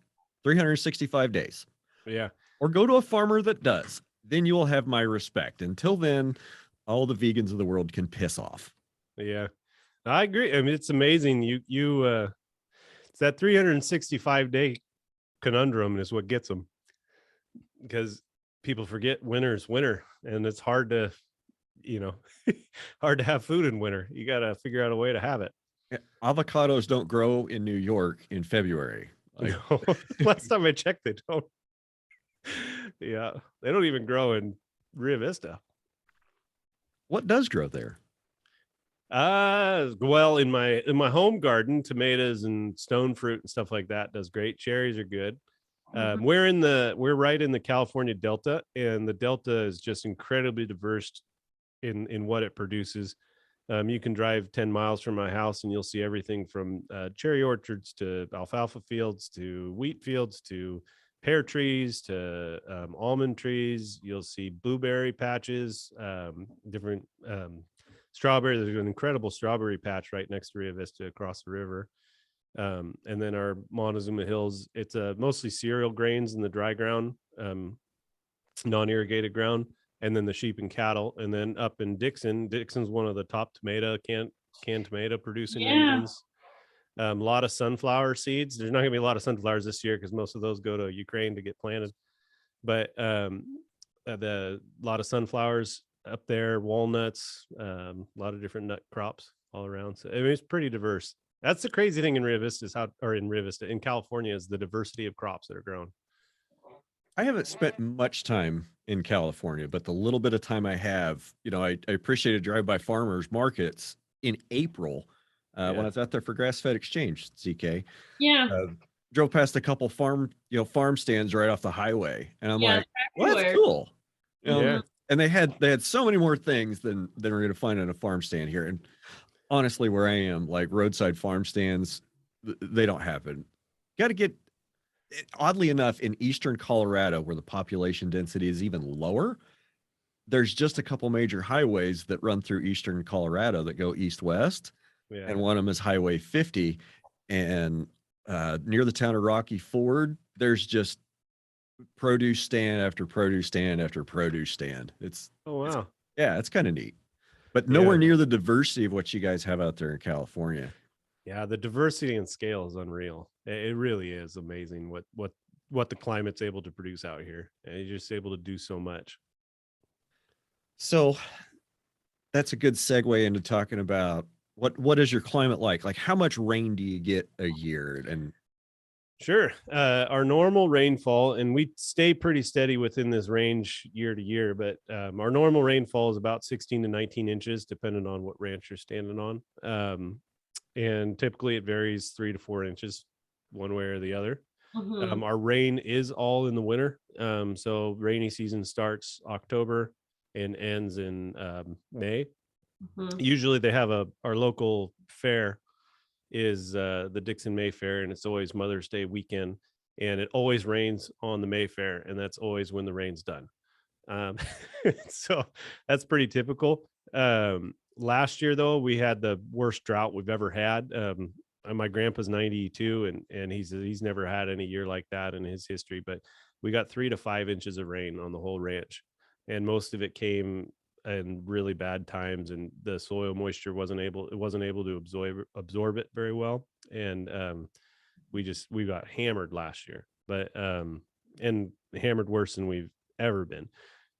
Yeah. Or go to a farmer that does. Then you will have my respect. Until then, all the vegans of the world can piss off. Yeah. I agree. I mean, it's amazing. It's that 365-day conundrum is what gets them, because people forget winter is winter, and it's hard to, hard to have food in winter. You got to figure out a way to have it. Avocados don't grow in New York in February. No. Last time I checked, they don't. Yeah, they don't even grow in Rio Vista. What does grow there? Well, in my home garden, tomatoes and stone fruit and stuff like that does great. Cherries are good. We're right in the California Delta, and the Delta is just incredibly diverse in what it produces. You can drive 10 miles from my house and you'll see everything from cherry orchards to alfalfa fields to wheat fields to pear trees to almond trees. You'll see blueberry patches, different strawberry. There's an incredible strawberry patch right next to Rio Vista across the river. And then our Montezuma Hills, it's mostly cereal grains in the dry ground, non-irrigated ground, and then the sheep and cattle. And then up in Dixon's one of the top canned tomato producing regions. A lot of sunflower seeds. There's not gonna be a lot of sunflowers this year because most of those go to Ukraine to get planted, but the lot of sunflowers up there, walnuts, a lot of different nut crops all around. So I mean, it's pretty diverse. That's the crazy thing in Rio Vista in California is the diversity of crops that are grown. I haven't spent much time in California, but the little bit of time I have, I appreciate a drive by farmers markets in April when I was out there for Grass Fed Exchange, CK. Yeah. Drove past a couple farm stands right off the highway, and I'm like, well, that's everywhere. cool. Yeah. And they had so many more things than we're going to find in a farm stand here. And honestly, where I am, like roadside farm stands, they don't happen. Got to get, oddly enough, in eastern Colorado, where the population density is even lower, there's just a couple major highways that run through eastern Colorado that go east-west. Yeah. And one of them is Highway 50. And near the town of Rocky Ford, there's just produce stand after produce stand after produce stand. It's it's kind of neat, but nowhere near the diversity of what you guys have out there in California. Yeah, the diversity and scale is unreal. It really is amazing what the climate's able to produce out here, and you're just able to do so much. So that's a good segue into talking about what is your climate like? Like, how much rain do you get a year? And sure. Our normal rainfall, and we stay pretty steady within this range year to year, but our normal rainfall is about 16 to 19 inches, depending on what ranch you're standing on. And typically it varies 3 to 4 inches one way or the other. Mhm. Our rain is all in the winter. So rainy season starts October and ends in May. Mhm. Usually they have our local fair is the Dixon May Fair, and it's always Mother's Day weekend, and it always rains on the May Fair, and that's always when the rain's done. Um, so that's pretty typical. Last year though, we had the worst drought we've ever had. And my grandpa's 92, and he's never had any year like that in his history. But we got 3 to 5 inches of rain on the whole ranch, and most of it came in really bad times, and the soil moisture wasn't able to absorb it very well, and we got hammered last year, but and hammered worse than we've ever been.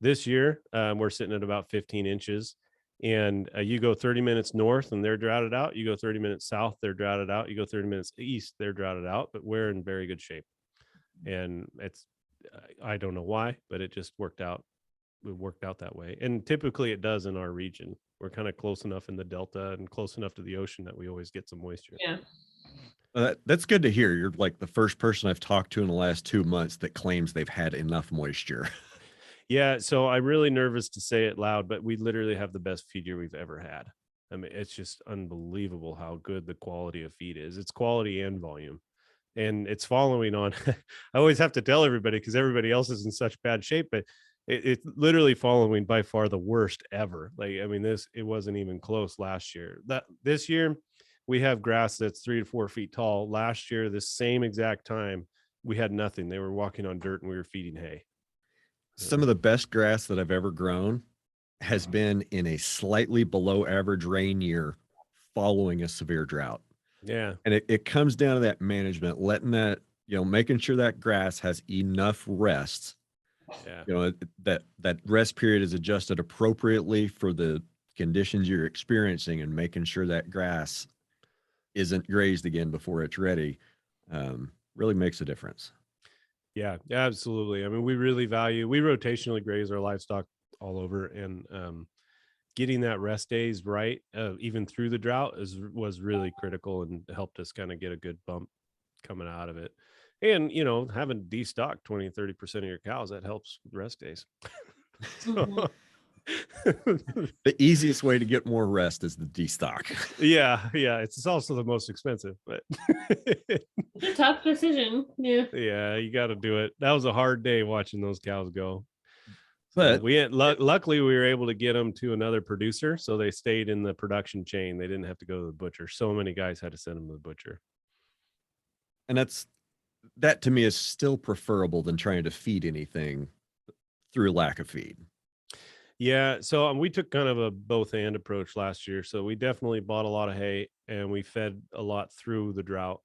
This year, we're sitting at about 15 inches, and you go 30 minutes north and they're droughted out. You go 30 minutes south, they're droughted out. You go 30 minutes east, they're droughted out. But we're in very good shape, and it's I don't know why, but it just worked out. It worked out that way, and typically it does in our region. We're kind of close enough in the delta and close enough to the ocean that we always get some moisture. Yeah. That's good to hear. You're like the first person I've talked to in the last 2 months that claims they've had enough moisture. Yeah, so I'm really nervous to say it loud, but we literally have the best feed year we've ever had. I mean, it's just unbelievable how good the quality of feed is. It's quality and volume. And it's following on. I always have to tell everybody because everybody else is in such bad shape, but it's literally following by far the worst ever. Like, I mean, it wasn't even close last year. That this year we have grass that's 3 to 4 feet tall. Last year, the same exact time, we had nothing. They were walking on dirt and we were feeding hay. Some of the best grass that I've ever grown has been in a slightly below average rain year following a severe drought. Yeah. And it comes down to that management, letting that, making sure that grass has enough rest. Yeah. That rest period is adjusted appropriately for the conditions you're experiencing, and making sure that grass isn't grazed again before it's ready really makes a difference. Yeah, absolutely. I mean, we rotationally graze our livestock all over, and getting that rest days right, even through the drought, was really critical and helped us kind of get a good bump coming out of it. And having destock 20-30% of your cows, that helps with rest days. Mhm. The easiest way to get more rest is the destock. Yeah, it's also the most expensive, but It's a tough decision. Yeah. yeah, you got to do it. That was a hard day watching those cows go. But We had luckily we were able to get them to another producer, so they stayed in the production chain. They didn't have to go to the butcher. So many guys had to send them to the butcher. and that to me is still preferable than trying to feed anything through lack of feed. Yeah, so we took kind of a both and approach last year. So we definitely bought a lot of hay and we fed a lot through the drought.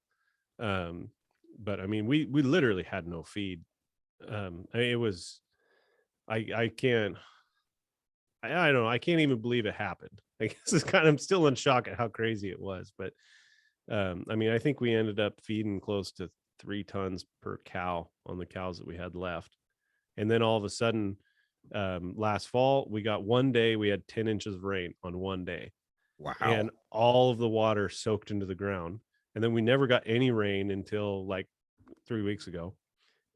But I mean, we literally had no feed. It was I can't I don't know. I can't even believe it happened. I guess I'm still in shock at how crazy it was. But I mean, I think we ended up feeding close to 3 tons per cow on the cows that we had left. And then all of a sudden, last fall, we got one day, we had 10 inches of rain on one day, Wow. and all of the water soaked into the ground. And then we never got any rain until like 3 weeks ago.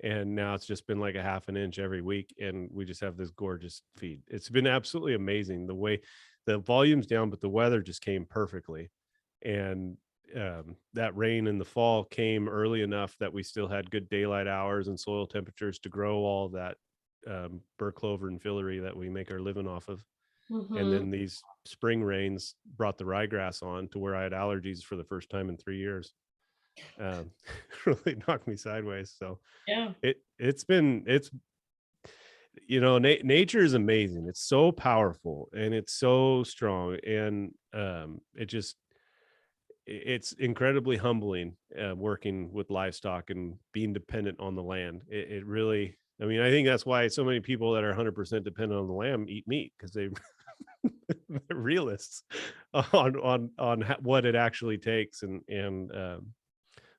And now it's just been like a half an inch every week. And we just have this gorgeous feed. It's been absolutely amazing the way the volume's down, but the weather just came perfectly. And that rain in the fall came early enough that we still had good daylight hours and soil temperatures to grow all that burr clover and fillery that we make our living off of. And Mhm. then these spring rains brought the ryegrass on to where I had allergies for the first time in 3 years. Really knocked me sideways. So Yeah. nature is amazing. It's so powerful and it's so strong, and it's incredibly humbling working with livestock and being dependent on the land. It really, I mean, I think that's why so many people that are 100% dependent on the land eat meat, because they're realists on what it actually takes, and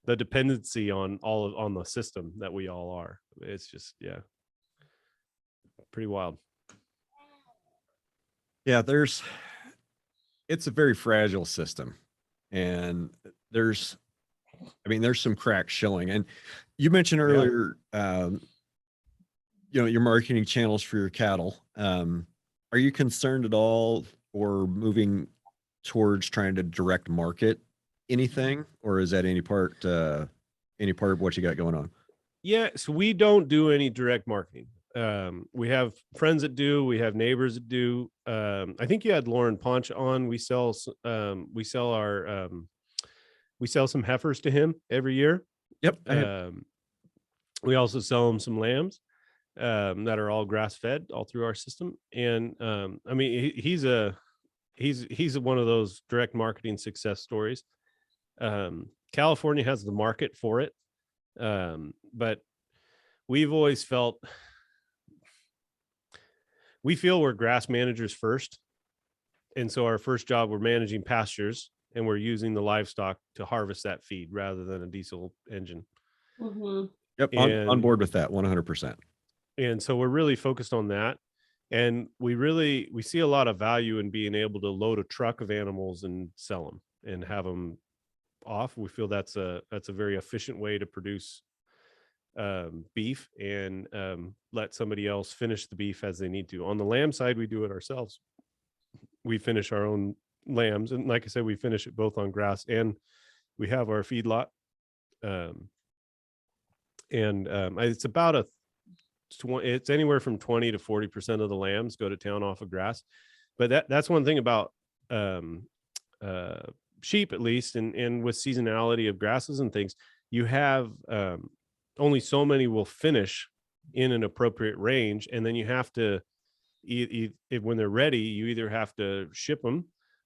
the dependency on on the system that we all are. It's just, yeah, pretty wild. Yeah, it's a very fragile system, and there's some cracks showing. And You mentioned Yeah. earlier, your marketing channels for your cattle. Are you concerned at all or moving towards trying to direct market anything, or is that any part of what you got going on? Yeah, so we don't do any direct marketing. We have friends that do, we have neighbors that do. I think you had Lauren Ponch on. We sell some heifers to him every year. Yep. We also sell him some lambs that are all grass fed all through our system. And I mean, he's one of those direct marketing success stories. California has the market for it. But we've always we feel we're grass managers first. And so our first job, we're managing pastures and we're using the livestock to harvest that feed rather than a diesel engine. Yep. On board with that 100%. And so we're really focused on that. And we see a lot of value in being able to load a truck of animals and sell them and have them off. We feel that's a very efficient way to produce beef and let somebody else finish the beef as they need to. On the lamb side, we do it ourselves. We finish our own lambs, and like I said, we finish it both on grass and we have our feedlot. It's about it's anywhere from 20 to 40% of the lambs go to town off of grass. But that's one thing about sheep, at least, and with seasonality of grasses and things, you have only so many will finish in an appropriate range, and then you have to when they're ready, you either have to ship them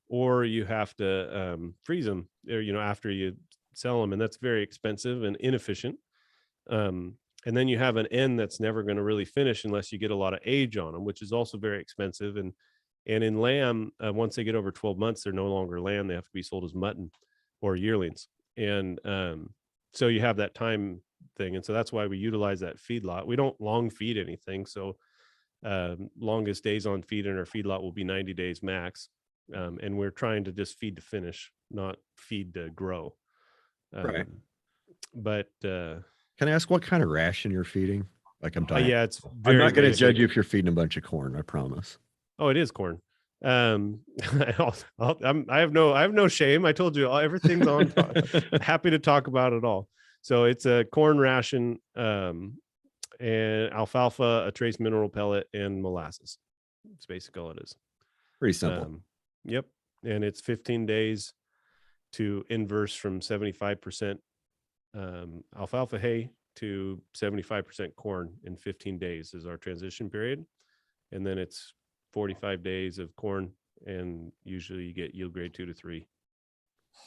or you have to freeze them, or after you sell them, and that's very expensive and inefficient. And then you have an end that's never going to really finish unless you get a lot of age on them, which is also very expensive. And in lamb, once they get over 12 months, they're no longer lamb. They have to be sold as mutton or yearlings. And so you have that time thing. And so that's why we utilize that feedlot. We don't long feed anything. So longest days on feed in our feedlot will be 90 days max. And we're trying to just feed to finish, not feed to grow. Right. But can I ask what kind of ration you're feeding? Like, I'm dying. Yeah, it's I'm not going to basic. judge you if you're feeding a bunch of corn. I promise. Oh, it is corn. I have no shame. I told you everything's on. Happy to talk about it all. So it's a corn ration, and alfalfa, a trace mineral pellet, and molasses. It's basically all it is. Pretty simple. Yep. And it's 15 days to inverse from 75% alfalfa hay to 75% corn in 15 days is our transition period. And then it's 45 days of corn, and usually you get yield grade 2 to 3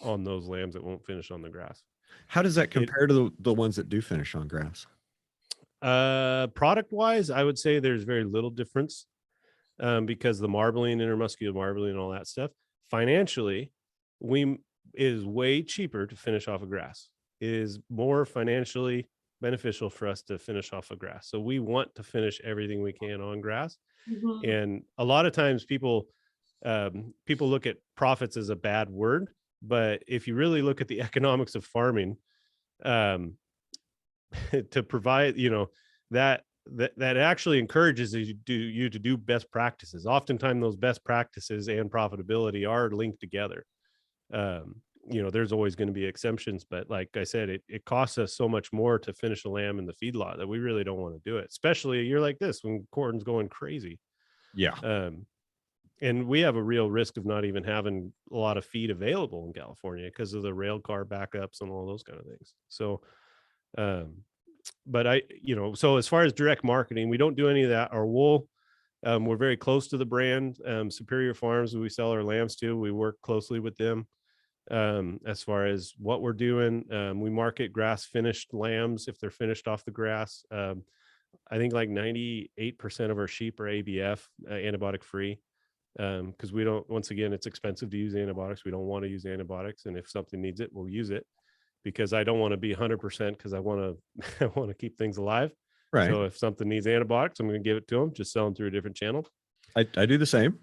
on those lambs that won't finish on the grass. How does that compare to the ones that do finish on grass? Product wise, I would say there's very little difference because the marbling, intermuscular marbling, and all that stuff. Financially, is way cheaper to finish off of grass. It is more financially beneficial for us to finish off of grass. So we want to finish everything we can on grass. And a lot of times people look at profits as a bad word, but if you really look at the economics of farming, to provide, that actually encourages you to do best practices. Oftentimes those best practices and profitability are linked together. There's always going to be exceptions, but like I said, it costs us so much more to finish a lamb in the feedlot that we really don't want to do it, especially a year like this when corn's going crazy. Yeah. And we have a real risk of not even having a lot of feed available in California because of the rail car backups and all those kind of things. So, but so as far as direct marketing, we don't do any of that. Our wool, we're very close to the brand, Superior Farms, we sell our lambs to. We work closely with them. As far as what we're doing, we market grass finished lambs if they're finished off the grass. I think like 98% of our sheep are ABF, antibiotic free, because we don't, once again, it's expensive to use antibiotics. We don't want to use antibiotics, and if something needs it, we'll use it, because I don't want to be 100% because I want to keep things alive. Right. So if something needs antibiotics, I'm going to give it to them. Just sell them through a different channel. I do the same.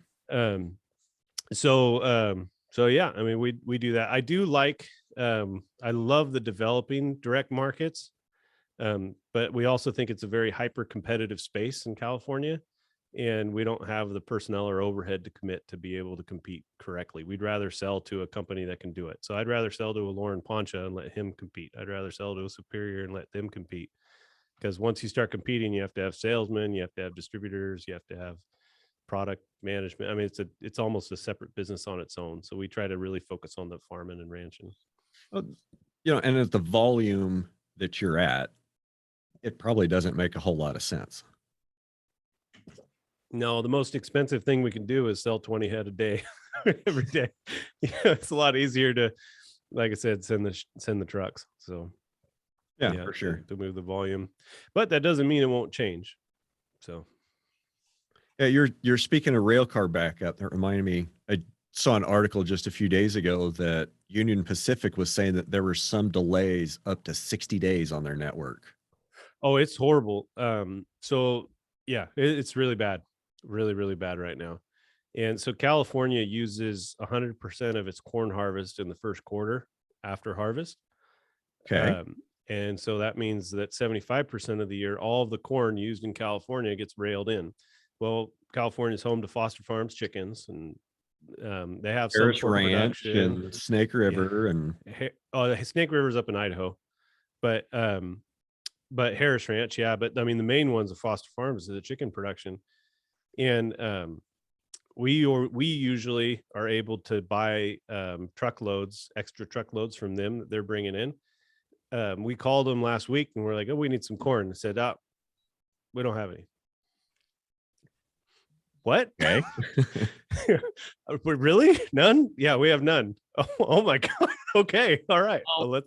So yeah, I mean, we do that. I do like, I love the developing direct markets. But we also think it's a very hyper competitive space in California, and we don't have the personnel or overhead to commit to be able to compete correctly. We'd rather sell to a company that can do it. So I'd rather sell to a Lauren Poncha and let him compete. I'd rather sell to a Superior and let them compete. Because once you start competing, you have to have salesmen, you have to have distributors, you have to have product management. I mean, it's almost a separate business on its own. So we try to really focus on the farming and ranching. Well, and at the volume that you're at, it probably doesn't make a whole lot of sense. No, the most expensive thing we can do is sell 20 head a day every day. It's a lot easier to, like I said, send the trucks. So yeah, for sure, to move the volume, but that doesn't mean it won't change. So yeah, you're speaking of rail car backup. That reminded me, I saw an article just a few days ago that Union Pacific was saying that there were some delays up to 60 days on their network. Oh, it's horrible. So yeah, it's really bad, really, really bad right now. And so California uses 100% of its corn harvest in the first quarter after harvest. Okay. And so that means that 75% of the year, all of the corn used in California gets railed in. Well, California is home to Foster Farms chickens, and they have some Harris corn Ranch production. and Snake River and Snake River's up in Idaho, but Harris Ranch, yeah. But I mean, the main ones of Foster Farms is the chicken production, and we usually are able to buy extra truckloads from them that they're bringing in. We called them last week and we're like, oh, we need some corn. They said, oh, we don't have any. What? Okay. Really? None? Yeah, we have none. Oh my God. Okay. All right. Oh. Well,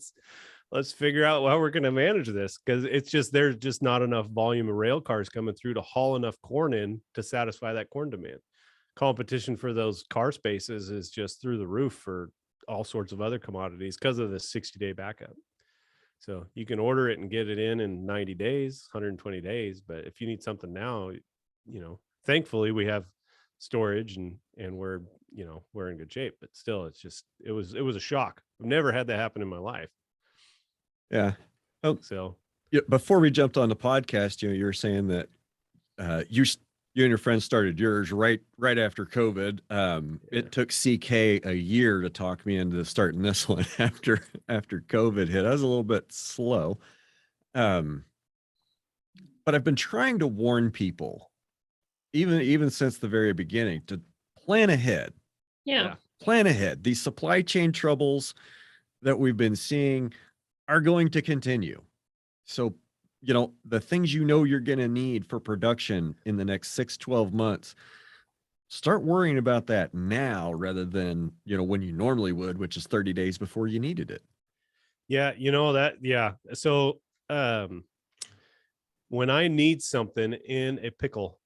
let's figure out how we're going to manage this, because it's just, there's just not enough volume of rail cars coming through to haul enough corn in to satisfy that corn demand. Competition for those car spaces is just through the roof for all sorts of other commodities because of the 60-day backup. So you can order it and get it in 90 days, 120 days. But if you need something now, thankfully we have storage and we're in good shape. But still, it was a shock. I've never had that happen in my life. Yeah. Oh, so yeah, before we jumped on the podcast, you were saying that you and your friends started yours right after COVID. It took CK a year to talk me into starting this one after COVID hit. I was a little bit slow. But I've been trying to warn people, even since the very beginning, to plan ahead. Yeah. Plan ahead. These supply chain troubles that we've been seeing are going to continue. So, the things you're going to need for production in the next 6-12 months, start worrying about that now rather than, when you normally would, which is 30 days before you needed it. Yeah. Yeah. So, when I need something in a pickle,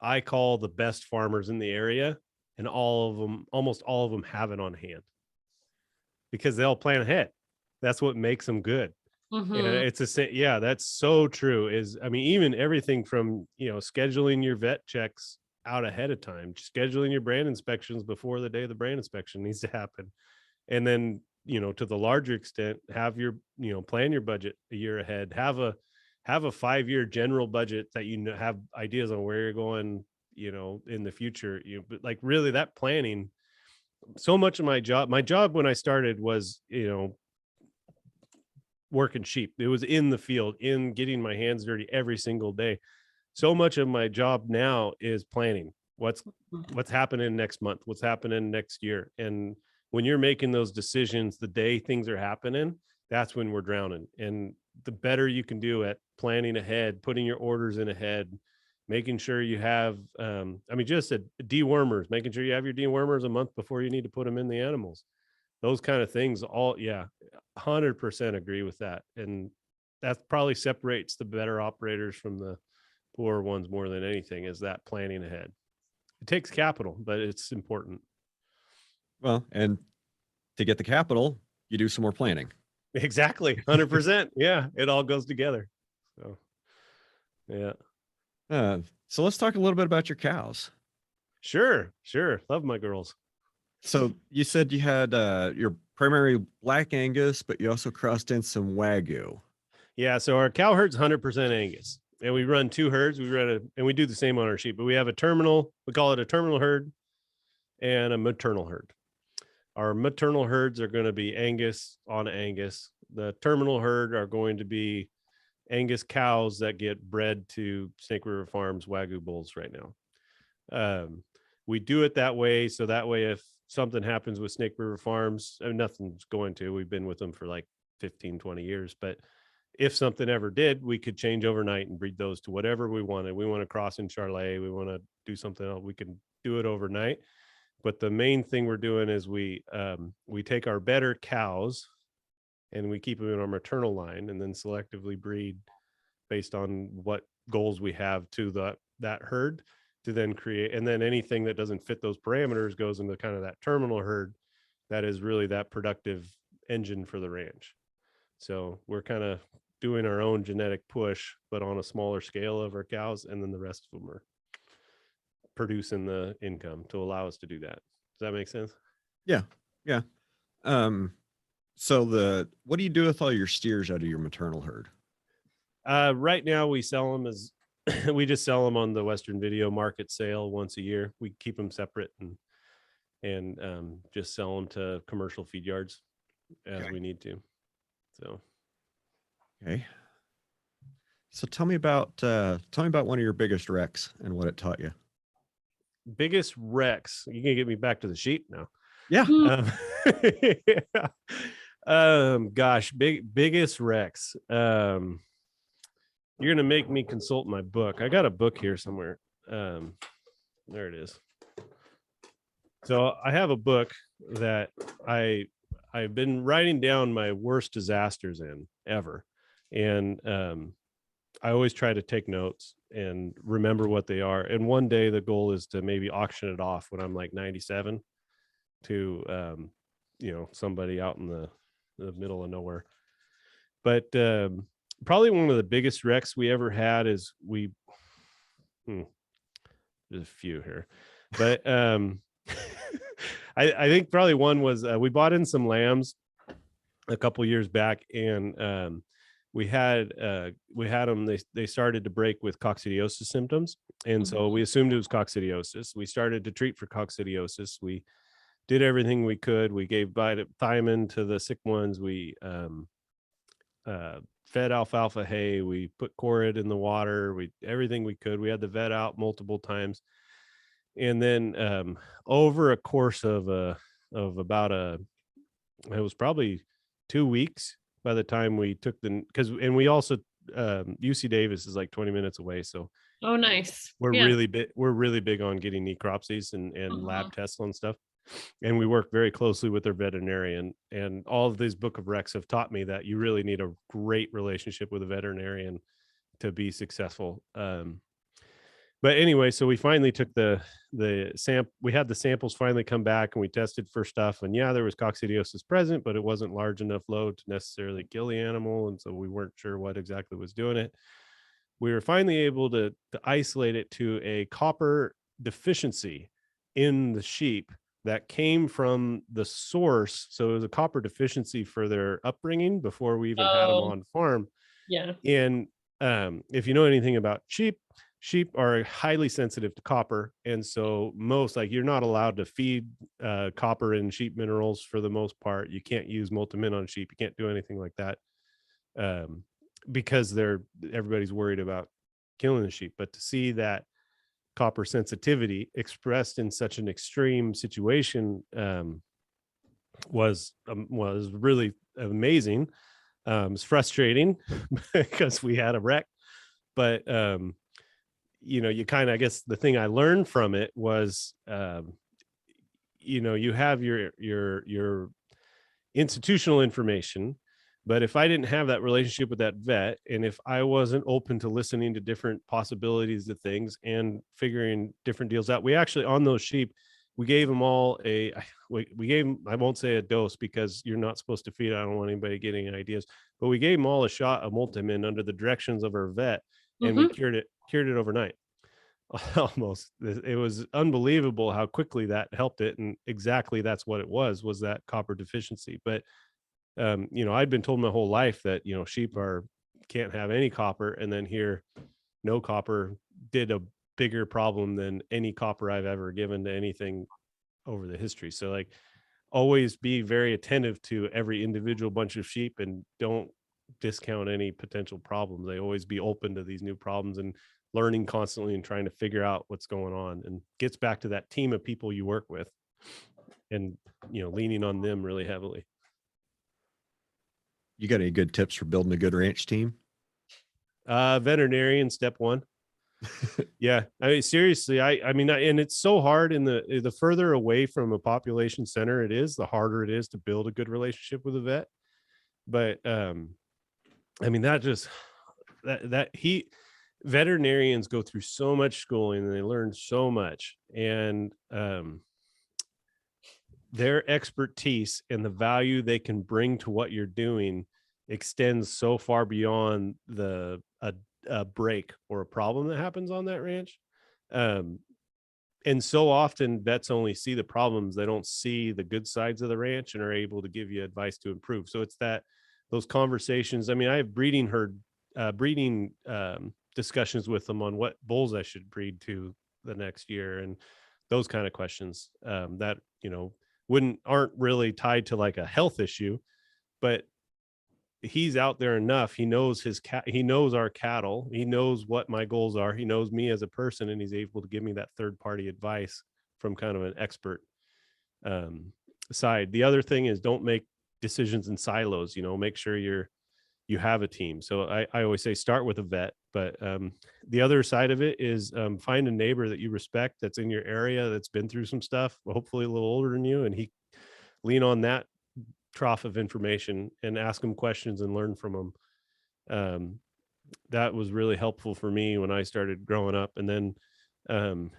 I call the best farmers in the area, and almost all of them have it on hand because they'll plan ahead. That's what makes them good. Mm-hmm. Yeah, that's so true. Even everything from, scheduling your vet checks out ahead of time, scheduling your brand inspections before the day the brand inspection needs to happen. And then, to the larger extent, have your, plan your budget a year ahead, have a 5-year general budget that, have ideas on where you're going, in the future, but like really that planning. So much of my job when I started was, working sheep. It was in the field, in getting my hands dirty every single day. So much of my job now is planning what's happening next month, what's happening next year. And when you're making those decisions the day things are happening, that's when we're drowning. And the better you can do at planning ahead, putting your orders in ahead, making sure you have just dewormers, making sure you have your dewormers a month before you need to put them in the animals. Those kind of things, 100% agree with that. And that probably separates the better operators from the poor ones more than anything, is that planning ahead. It takes capital, but it's important. Well, and to get the capital, you do some more planning. Exactly. 100%. Yeah. It all goes together. So, yeah. So let's talk a little bit about your cows. Sure. Love my girls. So you said you had your primary Black Angus, but you also crossed in some Wagyu. Yeah, so our cow herd's 100% Angus, and we run 2 herds. And we do the same on our sheep, but we have a terminal. We call it a terminal herd and a maternal herd. Our maternal herds are going to be Angus on Angus. The terminal herd are going to be Angus cows that get bred to Snake River Farms Wagyu bulls right now. We do it that way, so that way if something happens with Snake River Farms, I mean, nothing's going to. We've been with them for like 15, 20 years, but if something ever did, we could change overnight and breed those to whatever we wanted. We want to cross in Charlet, we want to do something else, we can do it overnight. But the main thing we're doing is we take our better cows and we keep them in our maternal line and then selectively breed based on what goals we have to that herd to then create. And then anything that doesn't fit those parameters goes into kind of that terminal herd that is really that productive engine for the ranch. So we're kind of doing our own genetic push, but on a smaller scale of our cows, and then the rest of them are producing the income to allow us to do that. Does that make sense? Yeah. So what do you do with all your steers out of your maternal herd? Right now we sell them as we just sell them on the Western Video Market sale once a year. We keep them separate and just sell them to commercial feed yards as we need to. So, okay. So tell me about one of your biggest wrecks and what it taught you. Biggest wrecks. You can get me back to the sheep now. Yeah. Gosh, biggest wrecks. You're gonna make me consult my book. I got a book here somewhere. There it is. So I have a book that I've been writing down my worst disasters in ever, and I always try to take notes and remember what they are. And one day the goal is to maybe auction it off when I'm like 97 to somebody out in the middle of nowhere. But probably one of the biggest wrecks we ever had is there's a few here, but I think probably one was we bought in some lambs a couple years back, and we had them. They started to break with coccidiosis symptoms, and so we assumed it was coccidiosis. We started to treat for coccidiosis. We did everything we could. We gave thiamine to the sick ones. We fed alfalfa hay. We put Corid in the water. Everything we could. We had the vet out multiple times, and then over a course of about it was probably 2 weeks by the time we took and we also UC Davis is like 20 minutes away, so oh nice. We're really big on getting necropsies and lab tests on stuff, and we work very closely with their veterinarian. And all of these book of recs have taught me that you really need a great relationship with a veterinarian to be successful. But anyway, so we finally took we had the samples finally come back, and we tested for stuff, and there was coccidiosis present, but it wasn't large enough load to necessarily kill the animal, and so we weren't sure what exactly was doing it. We were finally able to isolate it to a copper deficiency in the sheep that came from the source. So it was a copper deficiency for their upbringing before we even had them on farm. Yeah. And if you know anything about sheep are highly sensitive to copper. And so you're not allowed to feed copper in sheep minerals for the most part. You can't use multimin on sheep. You can't do anything like that because everybody's worried about killing the sheep. But to see that copper sensitivity expressed in such an extreme situation was really amazing. It's frustrating because we had a wreck, but you kind of, I guess the thing I learned from it was, you have your institutional information, but if I didn't have that relationship with that vet, and if I wasn't open to listening to different possibilities of things and figuring different deals out, we actually, on those sheep, we gave them all we gave them, I won't say a dose because you're not supposed to feed. I don't want anybody getting ideas, but we gave them all a shot of multimin under the directions of our vet, and we cured it overnight. Almost. It was unbelievable how quickly that helped it. And exactly that's what it was that copper deficiency. But I'd been told my whole life that sheep are can't have any copper, and then here no copper did a bigger problem than any copper I've ever given to anything over the history. So like always be very attentive to every individual bunch of sheep and don't discount any potential problems. They always be open to these new problems and learning constantly and trying to figure out what's going on, and gets back to that team of people you work with and, you know, leaning on them really heavily. You got any good tips for building a good ranch team? Veterinarian, step one. Yeah, I mean, seriously, I mean, and it's so hard in the further away from a population center it is, the harder it is to build a good relationship with a vet. But I mean, veterinarians go through so much schooling and they learn so much, and their expertise and the value they can bring to what you're doing extends so far beyond a break or a problem that happens on that ranch. And so often vets only see the problems, they don't see the good sides of the ranch and are able to give you advice to improve. So it's those conversations. I mean, I have breeding discussions with them on what bulls I should breed to the next year, and those kind of questions that, you know, aren't really tied to like a health issue, but he's out there enough. He knows he knows our cattle. He knows what my goals are. He knows me as a person, and he's able to give me that third party advice from kind of an expert side. The other thing is, don't make decisions in silos. You know, make sure you have a team. So I always say start with a vet, but the other side of it is find a neighbor that you respect that's in your area, that's been through some stuff, hopefully a little older than you, and lean on that trough of information and ask them questions and learn from them. That was really helpful for me when I started growing up. And then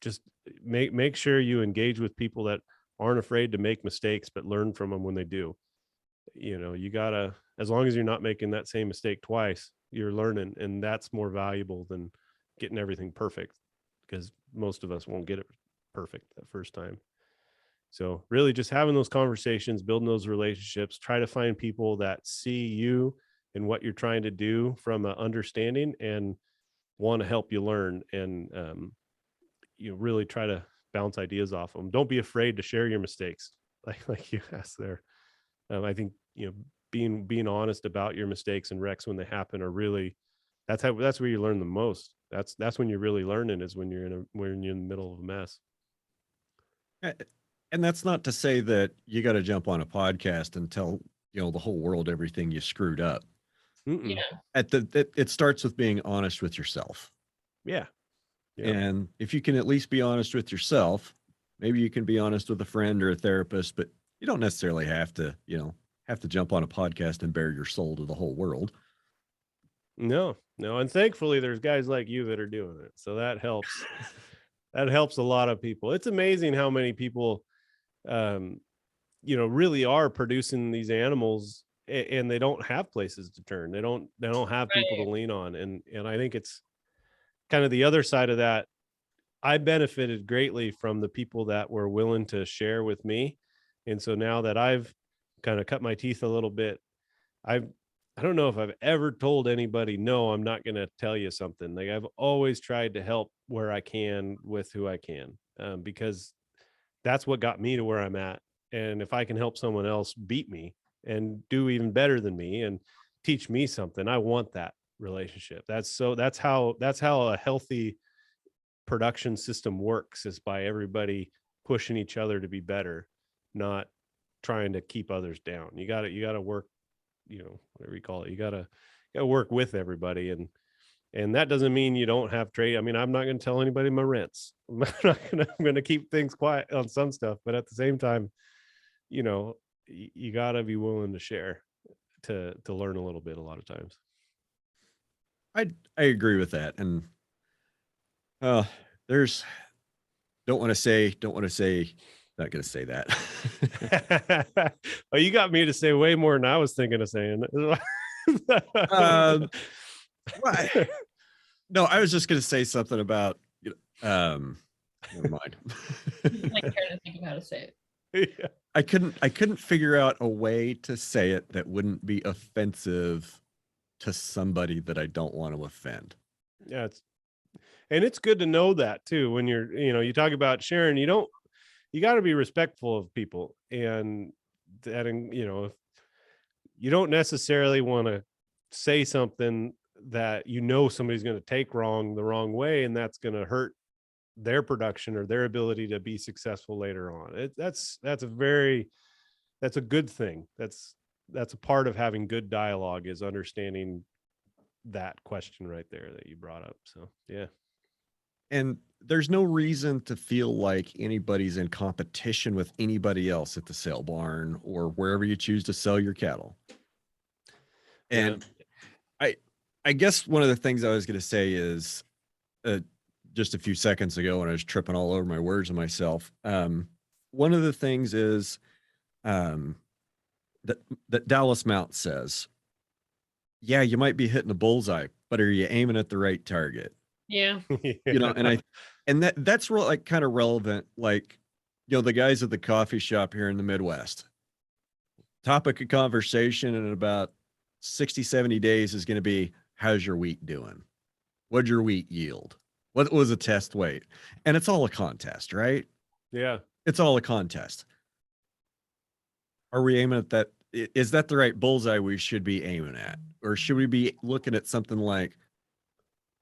just make sure you engage with people that aren't afraid to make mistakes, but learn from them when they do. You know, you gotta, as long as you're not making that same mistake twice, you're learning, and that's more valuable than getting everything perfect, because most of us won't get it perfect that first time. So really just having those conversations, building those relationships, try to find people that see you and what you're trying to do from an understanding and want to help you learn, and you know, really try to bounce ideas off them. Don't be afraid to share your mistakes, like you asked there. I think, you know, being honest about your mistakes and wrecks when they happen are really, that's where you learn the most. That's when you're really learning, is when you're in the middle of a mess. And that's not to say that you got to jump on a podcast and tell, you know, the whole world everything you screwed up. Yeah. It starts with being honest with yourself. Yeah. And if you can at least be honest with yourself, maybe you can be honest with a friend or a therapist, but you don't necessarily have to jump on a podcast and bare your soul to the whole world. No. And thankfully there's guys like you that are doing it. So that helps. That helps a lot of people. It's amazing how many people, you know, really are producing these animals, and they don't have places to turn. They don't have people to lean on. And I think it's kind of the other side of that. I benefited greatly from the people that were willing to share with me. And so now that I've kind of cut my teeth a little bit, I don't know if I've ever told anybody, no, I'm not going to tell you something. Like, I've always tried to help where I can with who I can, because that's what got me to where I'm at. And if I can help someone else beat me and do even better than me and teach me something, I want that relationship. That's how a healthy production system works, is by everybody pushing each other to be better, not trying to keep others down. You got to work, you know, whatever you call it, you got to work with everybody. And that doesn't mean you don't have trade. I mean, I'm not going to tell anybody my rents. I'm going to keep things quiet on some stuff, but at the same time, you know, you got to be willing to share, to learn a little bit a lot of times. I agree with that. And there's, don't want to say, not going to say that. Well, you got me to say way more than I was thinking of saying. No, I was just going to say something about, you know, never mind. Like, trying to think of how to say it. Yeah. I couldn't figure out a way to say it that wouldn't be offensive to somebody that I don't want to offend. Yeah. And it's good to know that too, when you're, you talk about sharing, you got to be respectful of people, and that, if you don't necessarily want to say something that somebody's going to take the wrong way, and that's going to hurt their production or their ability to be successful later on. That's a good thing. That's a part of having good dialogue, is understanding that question right there that you brought up. So yeah. And there's no reason to feel like anybody's in competition with anybody else at the sale barn or wherever you choose to sell your cattle. And I guess one of the things I was going to say is, just a few seconds ago when I was tripping all over my words and myself, one of the things is that Dallas Mount says, yeah, you might be hitting a bullseye, but are you aiming at the right target? Yeah. And that's real, like, kind of relevant. Like, the guys at the coffee shop here in the Midwest, topic of conversation in about 60, 70 days is going to be, how's your wheat doing? What'd your wheat yield? What was a test weight? And it's all a contest, right? Yeah. It's all a contest. Are we aiming at that? Is that the right bullseye we should be aiming at? Or should we be looking at something like,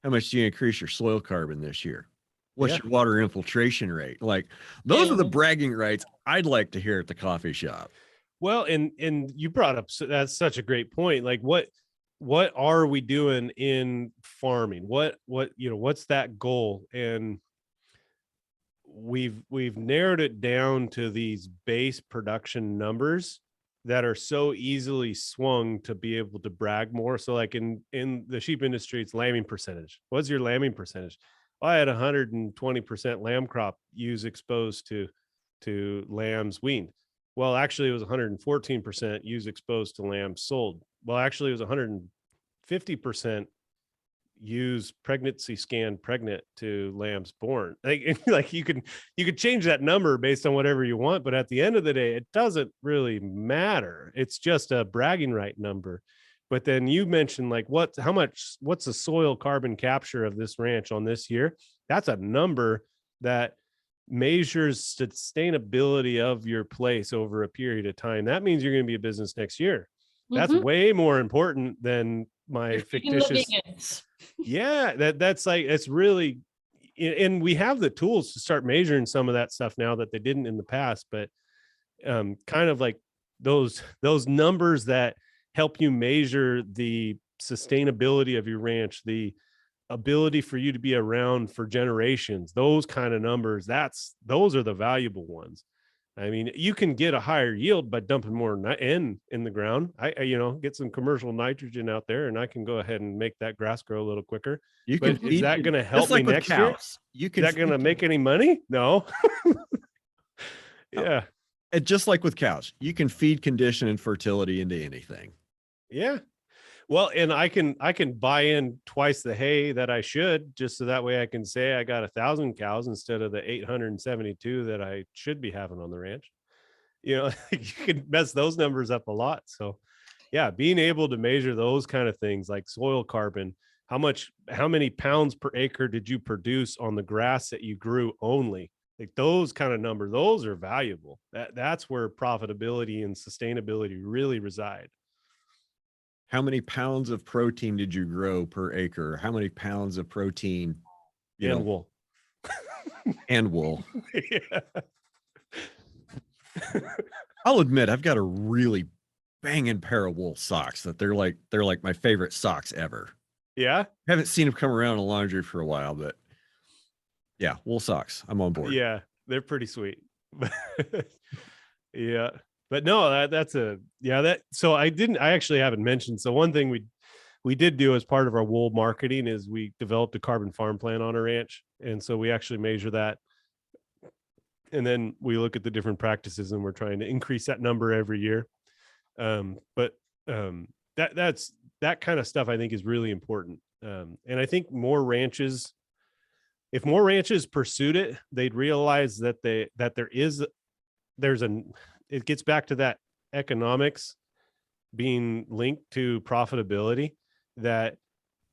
how much do you increase your soil carbon this year? What's your water infiltration rate? Like, those are the bragging rights I'd like to hear at the coffee shop. Well, and you brought up, so that's such a great point. Like, what are we doing in farming? What's that goal? And we've narrowed it down to these base production numbers that are so easily swung to be able to brag more. So like in the sheep industry, it's lambing percentage. What's your lambing percentage? Well, I had 120% lamb crop ewes exposed to lambs weaned. Well, actually it was 114% ewes exposed to lambs sold. Well, actually it was 150% use pregnancy scan pregnant to lambs born. Like you could change that number based on whatever you want, but at the end of the day, it doesn't really matter. It's just a bragging right number. But then you mentioned like what's the soil carbon capture of this ranch on this year? That's a number that measures sustainability of your place over a period of time. That means you're going to be a business next year. That's way more important than my fictitious. Yeah, that's like, it's really, and we have the tools to start measuring some of that stuff now that they didn't in the past, but kind of like those numbers that help you measure the sustainability of your ranch, the ability for you to be around for generations, those kind of numbers, those are the valuable ones. I mean, you can get a higher yield by dumping more in the ground. I get some commercial nitrogen out there, and I can go ahead and make that grass grow a little quicker. But is that going to help me next year? Is that going to make any money? No. Yeah. And just like with cows, you can feed condition and fertility into anything. Yeah. Well, and I can buy in twice the hay that I should, just so that way I can say I got 1,000 cows instead of the 872 that I should be having on the ranch. You can mess those numbers up a lot. So yeah, being able to measure those kind of things like soil carbon, how many pounds per acre did you produce on the grass that you grew only? Like those kind of numbers, those are valuable. That's where profitability and sustainability really reside. How many pounds of protein did you grow per acre? How many pounds of protein, wool and wool. Yeah. I'll admit I've got a really banging pair of wool socks that they're like my favorite socks ever. Yeah. Haven't seen them come around in laundry for a while, but yeah, wool socks. I'm on board. Yeah, they're pretty sweet. Yeah. But no, so I actually haven't mentioned. So one thing we did do as part of our wool marketing is we developed a carbon farm plan on our ranch. And so we actually measure that. And then we look at the different practices, and we're trying to increase that number every year. But that kind of stuff I think is really important. And I think if more ranches pursued it, they'd realize that it gets back to that economics being linked to profitability. that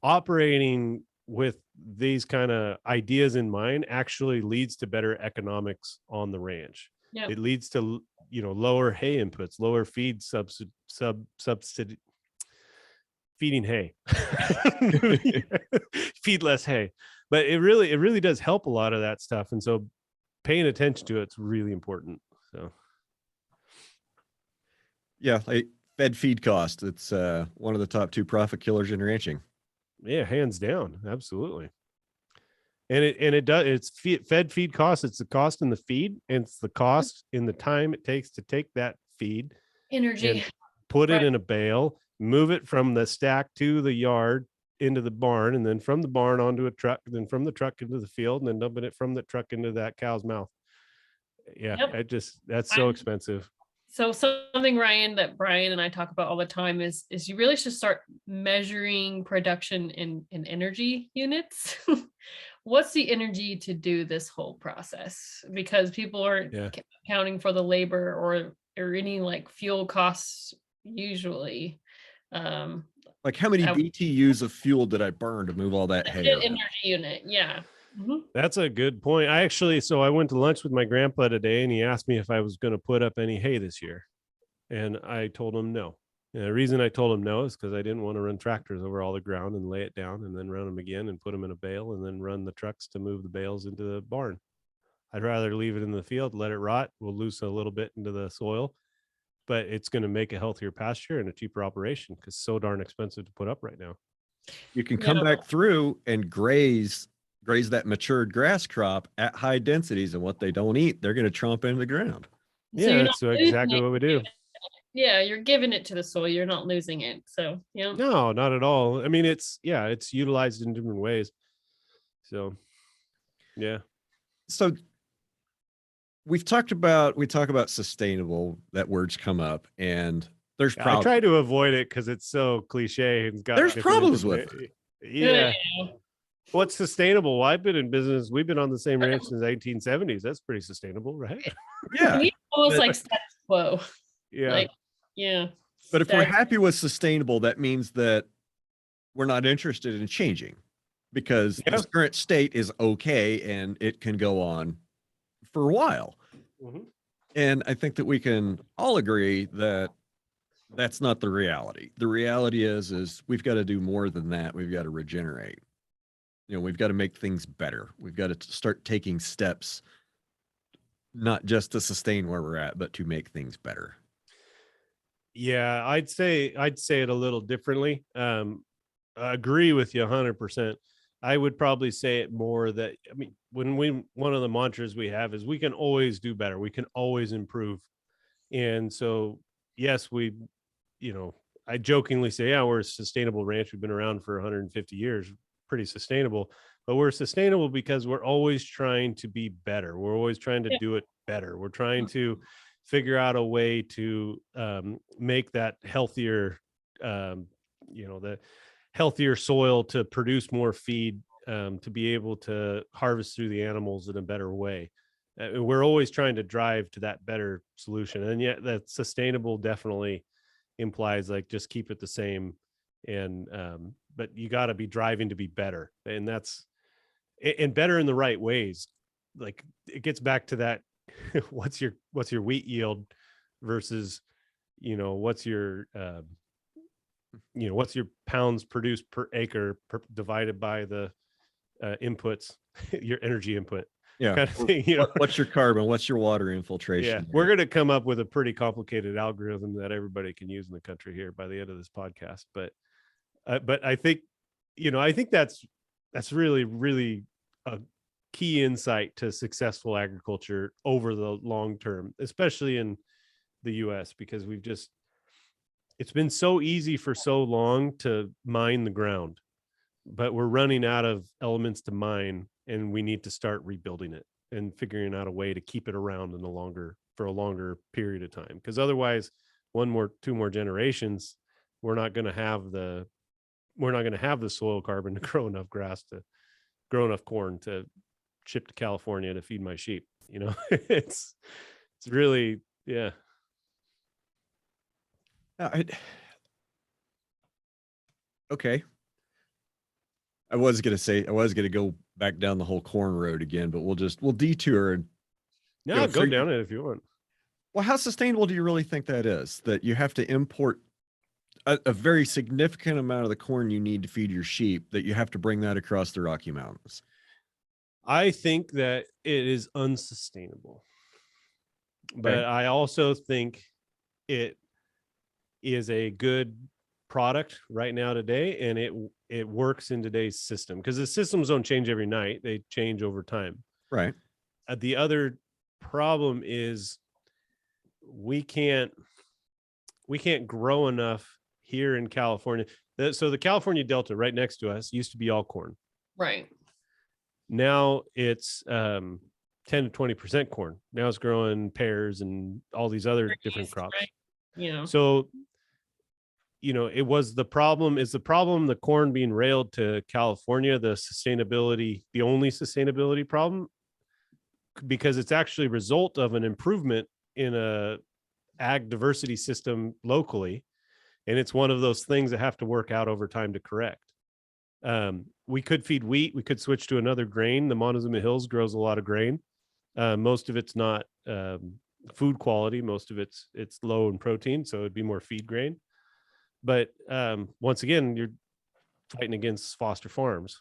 operating with these kind of ideas in mind actually leads to better economics on the ranch. Yep. It leads to, lower hay inputs, lower feed subsidy, feeding hay, feed less hay. But it really does help a lot of that stuff. And so paying attention to it's really important. So Yeah, like fed feed cost. It's one of the top 2 profit killers in ranching. yeah, hands down, absolutely. And it does. It's fed feed cost. It's the cost in the feed, and it's the cost in the time it takes to take that feed, Energy. and put it Right. in a bale, move it from the stack to the yard into the barn, and then from the barn onto a truck, then from the truck into the field, and then dumping it from the truck into that cow's mouth. Yeah, Yep. that's so I'm- expensive. So something, Ryan, that Brian and I talk about all the time is you really should start measuring production in energy units. What's the energy to do this whole process? Because people aren't Yeah. accounting for the labor or any like fuel costs usually. Like how many I- BTUs of fuel did I burn to move all that hay around? Energy unit, yeah. Mhm. That's a good point. So I went to lunch with my grandpa today, and he asked me if I was going to put up any hay this year. And I told him no. And the reason I told him no is because I didn't want to run tractors over all the ground and lay it down and then run them again and put them in a bale and then run the trucks to move the bales into the barn. I'd rather leave it in the field, let it rot. We'll lose a little bit into the soil, but it's going to make a healthier pasture and a cheaper operation because it's so darn expensive to put up right now. You can come back through and graze that matured grass crop at high densities, and what they don't eat, they're going to tromp into the ground. So Yeah, you're that's not exactly losing what we do. Yeah, you're giving it to the soil. You're not losing it. So yeah. No, not at all. I mean, it's utilized in different ways. So yeah. So we talk about sustainable, that word's come up, and there's I problems. try to avoid it because it's so cliche and got There's different problems with Yeah. What's sustainable? Well, I've been in business. We've been on the same ranch since the 1870s. That's pretty sustainable, right? Yeah. We almost but- like status quo. Yeah. Like, yeah. But if we're Status- happy with sustainable, that means that we're not interested in changing, because Yeah. the current state is okay and it can go on for a while. Mhm. And I think that we can all agree that that's not the reality. The reality is we've got to do more than that. We've got to regenerate. We've got to make things better. We've got to start taking steps, not just to sustain where we're at, but to make things better. Yeah, I'd say it a little differently. I agree with you 100%. I would probably say it more that, I mean, one of the mantras we have is we can always do better. We can always improve. And so, yes, I jokingly say, yeah, we're a sustainable ranch. We've been around for 150 years, pretty sustainable, but we're sustainable because we're always trying to be better. We're always trying to do it better. We're trying to figure out a way to make that healthier, the healthier soil to produce more feed, to be able to harvest through the animals in a better way. We're always trying to drive to that better solution. And yet that sustainable definitely implies like just keep it the same. And but you got to be driving to be better. And that's and better in the right ways. Like it gets back to that what's your wheat yield versus what's your what's your pounds produced per acre divided by the inputs, your energy input, Yeah. kind of thing. What's your carbon? What's your water infiltration? Yeah, we're going to come up with a pretty complicated algorithm that everybody can use in the country here by the end of this podcast. But I think that's really, really a key insight to successful agriculture over the long term, especially in the US, because it's been so easy for so long to mine the ground, but we're running out of elements to mine, and we need to start rebuilding it and figuring out a way to keep it around for a longer period of time. Because otherwise, two more generations, we're not going to have the soil carbon to grow enough grow enough corn to ship to California to feed my sheep. It's really, yeah. Okay. I was gonna say I was gonna go back down the whole corn road again, but we'll detour and No, so go down it if you want. well, how sustainable do you really think that is? That you have to import a very significant amount of the corn you need to feed your sheep, that you have to bring that across the Rocky Mountains. I think that it is unsustainable, but Okay. I also think it is a good product right now today, and it works in today's system, because the systems don't change every night, they change over time. Right. The other problem is we can't grow enough here in California. So the California Delta right next to us used to be all corn. Right. Now it's 10 to 20% corn. Now it's growing pears and all these other different crops. Right. Yeah. So, it was the problem the corn being railed to California, the only sustainability problem, because it's actually a result of an improvement in a ag diversity system locally. And it's one of those things that have to work out over time to correct. We could feed wheat. We could switch to another grain. The Montezuma Hills grows a lot of grain. Most of it's not food quality. Most of it's low in protein, so it'd be more feed grain. But once again, you're fighting against Foster Farms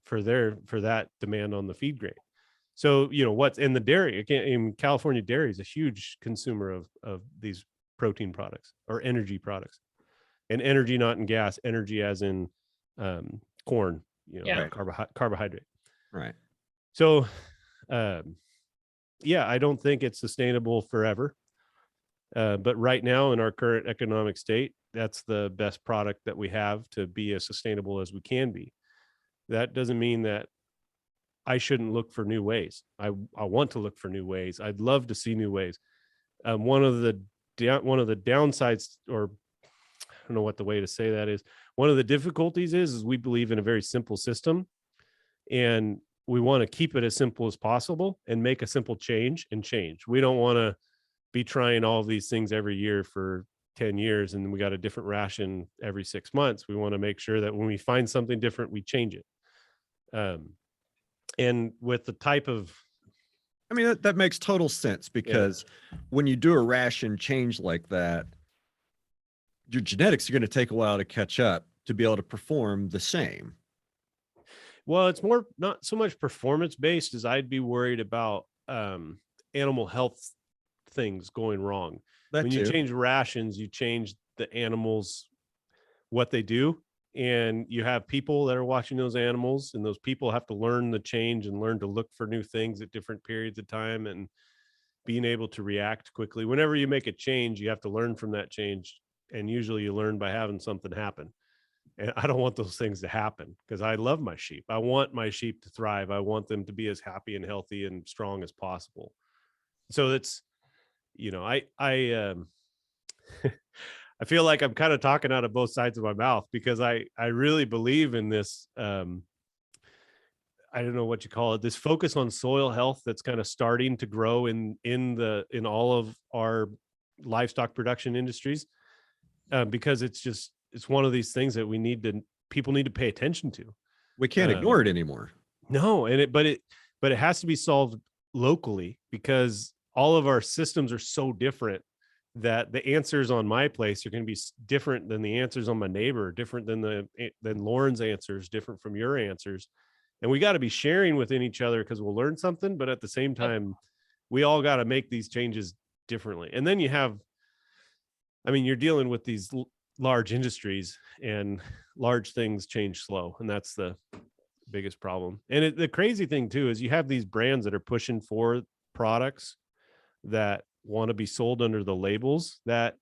for that demand on the feed grain. So what's in the dairy? Again, California dairy is a huge consumer of these protein products or energy products, and energy not in gas, energy as in corn, Yeah. carbohydrate. Right. So, I don't think it's sustainable forever. But right now, in our current economic state, that's the best product that we have to be as sustainable as we can be. That doesn't mean that I shouldn't look for new ways. I want to look for new ways. I'd love to see new ways. One of the downsides, or I don't know what the way to say that is, one of the difficulties is we believe in a very simple system, and we want to keep it as simple as possible and make a simple change. We don't want to be trying all of these things every year for 10 years and we got a different ration every 6 months. We want to make sure that when we find something different, we change it. And with the type of, I mean, that makes total sense, because when you do a ration change like that, your genetics are going to take a while to catch up to be able to perform the same. well, it's more not so much performance based as I'd be worried about animal health things going wrong. That When you too. change rations, you change the animals, what they do, and you have people that are watching those animals, and those people have to learn the change and learn to look for new things at different periods of time and being able to react quickly. Whenever you make a change, you have to learn from that change, and usually you learn by having something happen. And I don't want those things to happen, because I love my sheep. I want my sheep to thrive. I want them to be as happy and healthy and strong as possible. So it's, I I feel like I'm kind of talking out of both sides of my mouth, because I really believe in this. I don't know what you call it, this focus on soil health that's kind of starting to grow in all of our livestock production industries, because it's one of these things that people need to pay attention to. We can't ignore it anymore. No, but it has to be solved locally, because all of our systems are so different that the answers on my place are going to be different than the answers on my neighbor, different than Lauren's answers, different from your answers. And we got to be sharing within each other, because we'll learn something, but at the same time, we all got to make these changes differently. And then you're dealing with these large industries, and large things change slow. And that's the biggest problem. And the crazy thing too, is you have these brands that are pushing for products that want to be sold under the labels that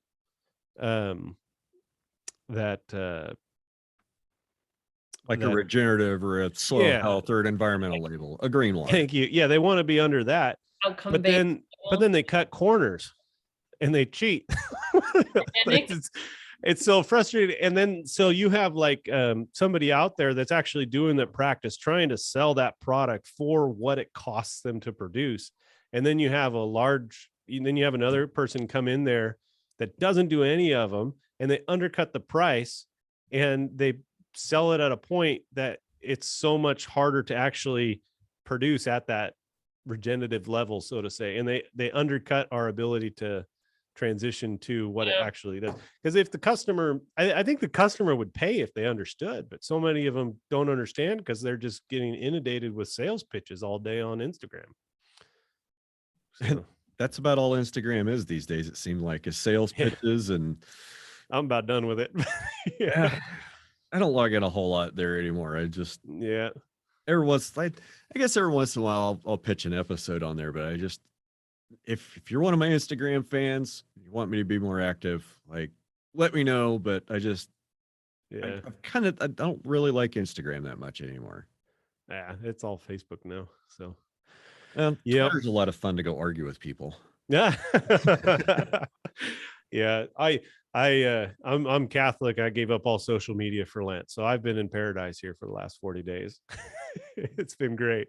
Like a regenerative or a soil health or an environmental label, a green one. Thank you. Yeah, they want to be under that. Outcome But based. then they cut corners and they cheat. It's so frustrating. And then so you have like somebody out there that's actually doing the practice, trying to sell that product for what it costs them to produce. And then you have another person come in there that doesn't do any of them, and they undercut the price, and they sell it at a point that it's so much harder to actually produce at that regenerative level, so to say. And they undercut our ability to transition to what it Yeah. actually does. Because if the customer, I think the customer would pay if they understood, but so many of them don't understand because they're just getting inundated with sales pitches all day on Instagram. So That's about all Instagram is these days. It seemed like is sales Yeah. pitches, and I'm about done with it. yeah, I don't log in a whole lot there anymore. I just Yeah. every once I guess every once in a while I'll pitch an episode on there, but I just if you're one of my Instagram fans, you want me to be more active, like let me know. But Yeah. I don't really like Instagram that much anymore. Yeah. It's all Facebook now. So Yep. Twitter's a lot of fun to go argue with people. Yeah. Yeah. I'm Catholic. I gave up all social media for Lent. So I've been in paradise here for the last 40 days. It's been great.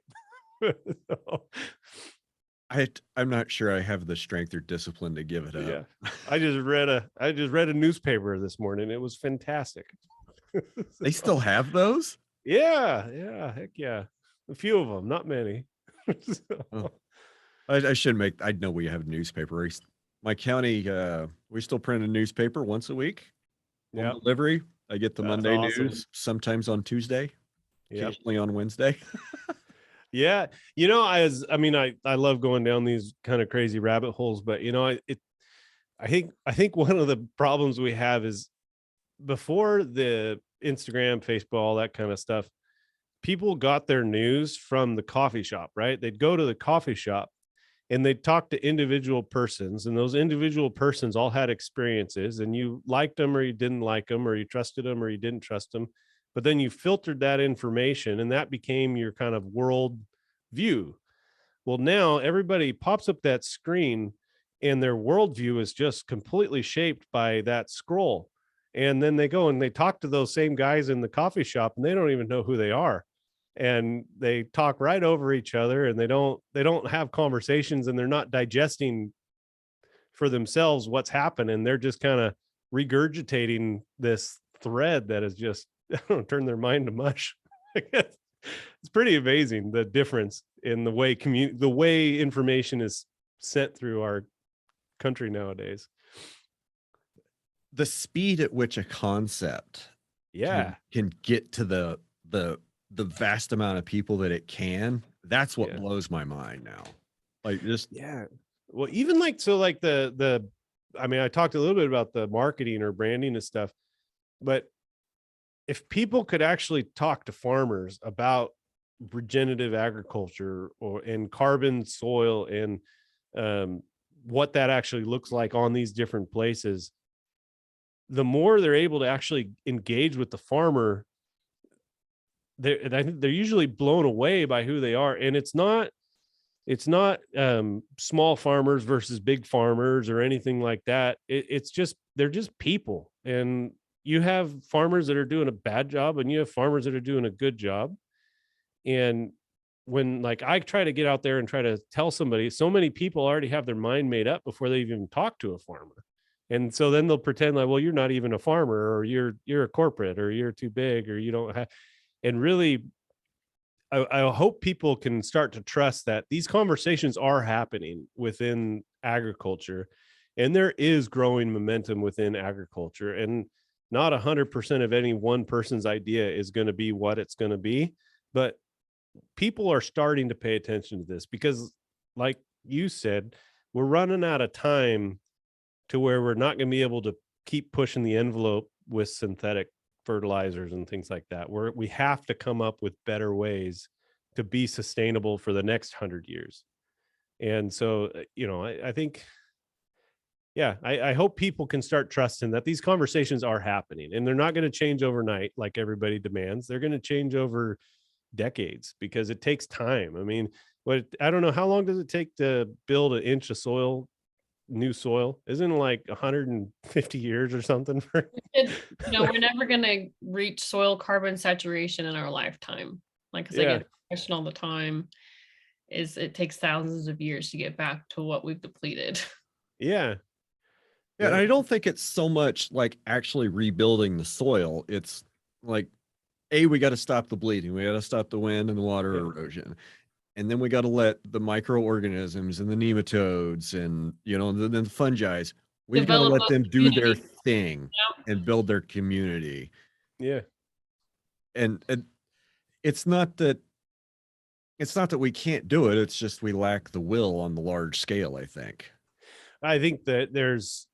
So, I'm not sure I have the strength or discipline to give it up. yeah. I just read a newspaper this morning. It was fantastic. They still have those? Yeah. Yeah. Heck yeah. A few of them, not many. So, Oh. I know we have a newspaper. My county, we still print a newspaper once a week. Home yeah. delivery. I get the That's Monday awesome. news, sometimes on Tuesday, Yeah. occasionally on Wednesday. Yeah. I love going down these kind of crazy rabbit holes, but I think one of the problems we have is before the Instagram, Facebook, all that kind of stuff, people got their news from the coffee shop, right? They'd go to the coffee shop and they'd talk to individual persons, and those individual persons all had experiences, and you liked them or you didn't like them, or you trusted them or you didn't trust them. But then you filtered that information and that became your kind of world view. Well, now everybody pops up that screen and their worldview is just completely shaped by that scroll. And then they go and they talk to those same guys in the coffee shop and they don't even know who they are. And they talk right over each other, and they don't have conversations, and they're not digesting for themselves what's happening. They're just kind of regurgitating this thread that is just turn their mind to mush. It's pretty amazing the difference in the way information is sent through our country nowadays. The speed at which a concept can get to the vast amount of people that it can, that's what blows my mind now. Like just well, even like I talked a little bit about the marketing or branding and stuff, but if people could actually talk to farmers about regenerative agriculture and carbon soil and what that actually looks like on these different places, the more they're able to actually engage with the farmer, they're usually blown away by who they are. And it's not small farmers versus big farmers or anything like that. It's just, they're just people. And you have farmers that are doing a bad job and you have farmers that are doing a good job. And when like I try to get out there and try to tell somebody, so many people already have their mind made up before they even talk to a farmer. And so then they'll pretend like, well, you're not even a farmer, or you're a corporate, or you're too big, or you don't have. And really, I hope people can start to trust that these conversations are happening within agriculture, and there is growing momentum within agriculture, and not 100% of any one person's idea is going to be what it's going to be, but people are starting to pay attention to this because, like you said, we're running out of time to where we're not going to be able to keep pushing the envelope with synthetic fertilizers and things like that. We have to come up with better ways to be sustainable for the next 100 years. And so, I think, I hope people can start trusting that these conversations are happening, and they're not going to change overnight like everybody demands. They're going to change over decades because it takes time. I mean, I don't know, how long does it take to build an inch of soil, new soil? Isn't it like 150 years or something? We're never going to reach soil carbon saturation in our lifetime. Like, because I get a question all the time, is it takes thousands of years to get back to what we've depleted. Yeah, and I don't think it's so much like actually rebuilding the soil. It's like we got to stop the bleeding. We got to stop the wind and the water erosion. And then we got to let the microorganisms and the nematodes and, the fungi, we've got to Develop let those them do their communities. thing and build their community. Yeah. And it's not that we can't do it. It's just we lack the will on the large scale, I think. I think that there's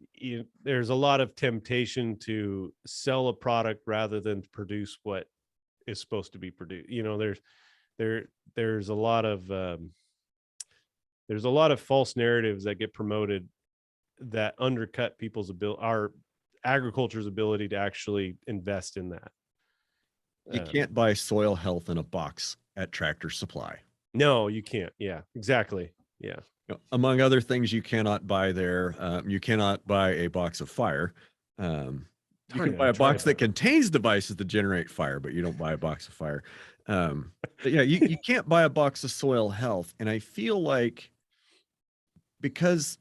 a lot of temptation to sell a product rather than produce what is supposed to be produced. There's a lot of false narratives that get promoted that undercut our agriculture's ability to actually invest in that. You can't buy soil health in a box at Tractor Supply. No, you can't. Yeah, exactly. Yeah. Among other things you cannot buy there, you cannot buy a box of fire. You can buy a box that contains devices to generate fire, but you don't buy a box of fire. But yeah, you can't buy a box of soil health. And I feel like, because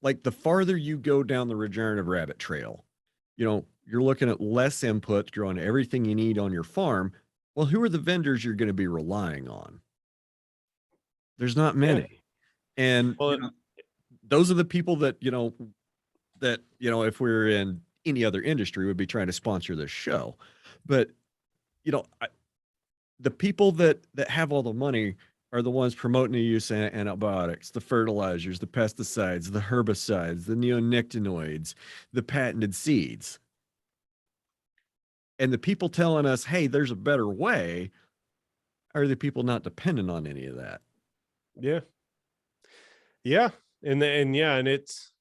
like the farther you go down the regenerative rabbit trail, you're looking at less input, growing everything you need on your farm. Well, who are the vendors you're going to be relying on? There's not many. Yeah. And those are the people that, if we're in any other industry, would be trying to sponsor this show. But, the people that have all the money are the ones promoting the use of antibiotics, the fertilizers, the pesticides, the herbicides, the neonicotinoids, the patented seeds. And the people telling us, hey, there's a better way, are the people not dependent on any of that. Yeah. Yeah. And it's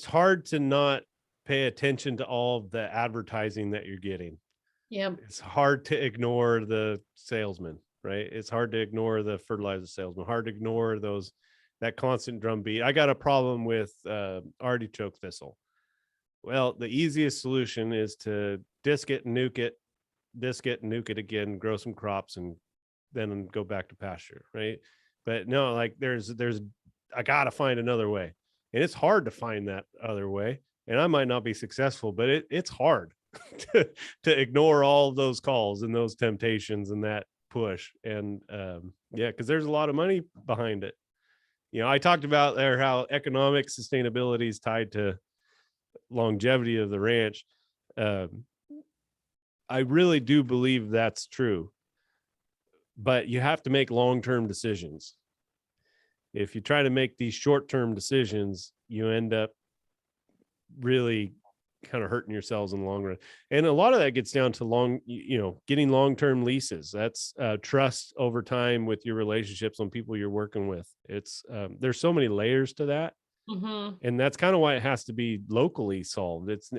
hard to not pay attention to all of the advertising that you're getting. Yeah. It's hard to ignore the salesman, right? It's hard to ignore the fertilizer salesman, hard to ignore that constant drumbeat. I got a problem with artichoke thistle. Well, the easiest solution is to disc it and nuke it again, grow some crops, and then go back to pasture, right? But no, like I gotta find another way. And it's hard to find that other way. And I might not be successful, but it's hard to ignore all of those calls and those temptations and that push. And because there's a lot of money behind it. I talked about there how economic sustainability is tied to longevity of the ranch. I really do believe that's true, but you have to make long-term decisions. If you try to make these short-term decisions, you end up really kind of hurting yourselves in the long run. And a lot of that gets down to getting long-term leases. That's trust over time with your relationships on people you're working with. It's there's so many layers to that. Mm-hmm. And that's kind of why it has to be locally solved. There's not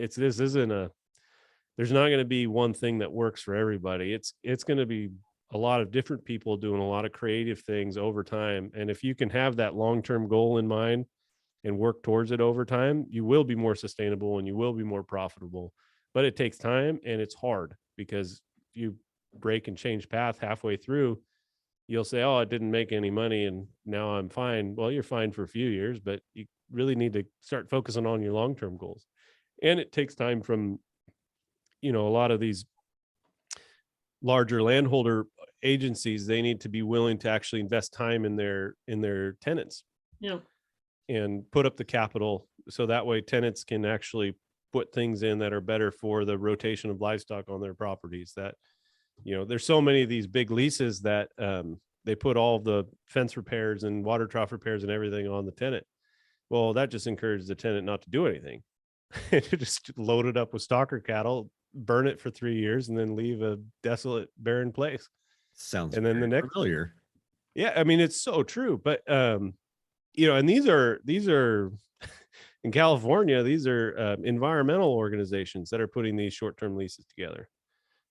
going to be one thing that works for everybody. It's going to be a lot of different people doing a lot of creative things over time. And if you can have that long-term goal in mind and work towards it over time, you will be more sustainable and you will be more profitable. But it takes time and it's hard, because you break and change path halfway through. You'll say, oh, I didn't make any money and now I'm fine. Well, you're fine for a few years, but you really need to start focusing on your long-term goals. And it takes time from, a lot of these larger landholder agencies. They need to be willing to actually invest time in their tenants. Yeah. And put up the capital so that way tenants can actually put things in that are better for the rotation of livestock on their properties. That, there's so many of these big leases that they put all the fence repairs and water trough repairs and everything on the tenant. Well, that just encourages the tenant not to do anything. Just load it up with stalker cattle, burn it for 3 years, and then leave a desolate, barren place. Sounds and then the next familiar. Yeah, I mean, it's so true. But and these are in California, these are environmental organizations that are putting these short-term leases together.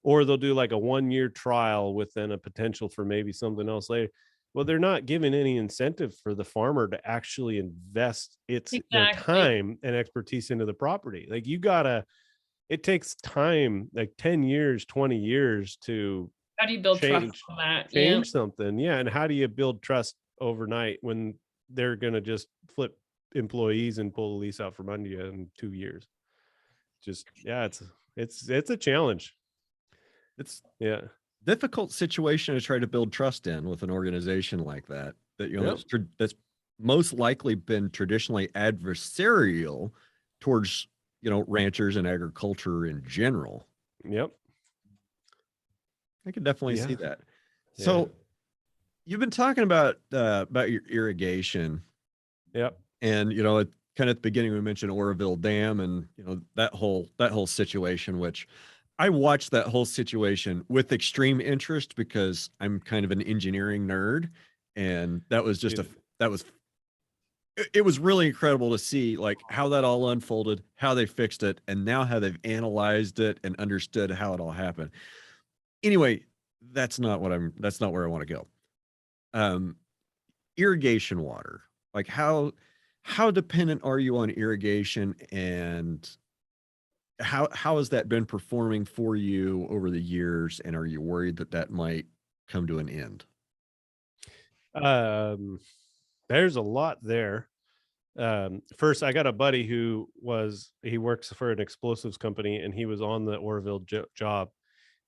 Or they'll do like a 1-year trial with then a potential for maybe something else later. Well, they're not giving any incentive for the farmer to actually invest their time and expertise into the property. Like it takes time, like 10 years, 20 years to how do you build trust on that? Change something. Yeah. And how do you build trust overnight when they're going to just flip employees and pull the lease out from under you in 2 years? Just, yeah, it's a challenge. It's Yeah. difficult situation to try to build trust in with an organization like that, that, Yep. that's most likely been traditionally adversarial towards, ranchers and agriculture in general. Yep. I can definitely see Yeah. that. Yeah. So you've been talking about your irrigation, Yep. and kind of at the beginning we mentioned Oroville Dam, and that whole situation, which I watched that whole situation with extreme interest because I'm kind of an engineering nerd, and that was just it was really incredible to see like how that all unfolded, how they fixed it, and now how they've analyzed it and understood how it all happened. Anyway, that's not where I want to go. Irrigation water, like how dependent are you on irrigation, and how has that been performing for you over the years, and are you worried that that might come to an end? There's a lot there. First, I got a buddy he works for an explosives company, and he was on the Oroville job,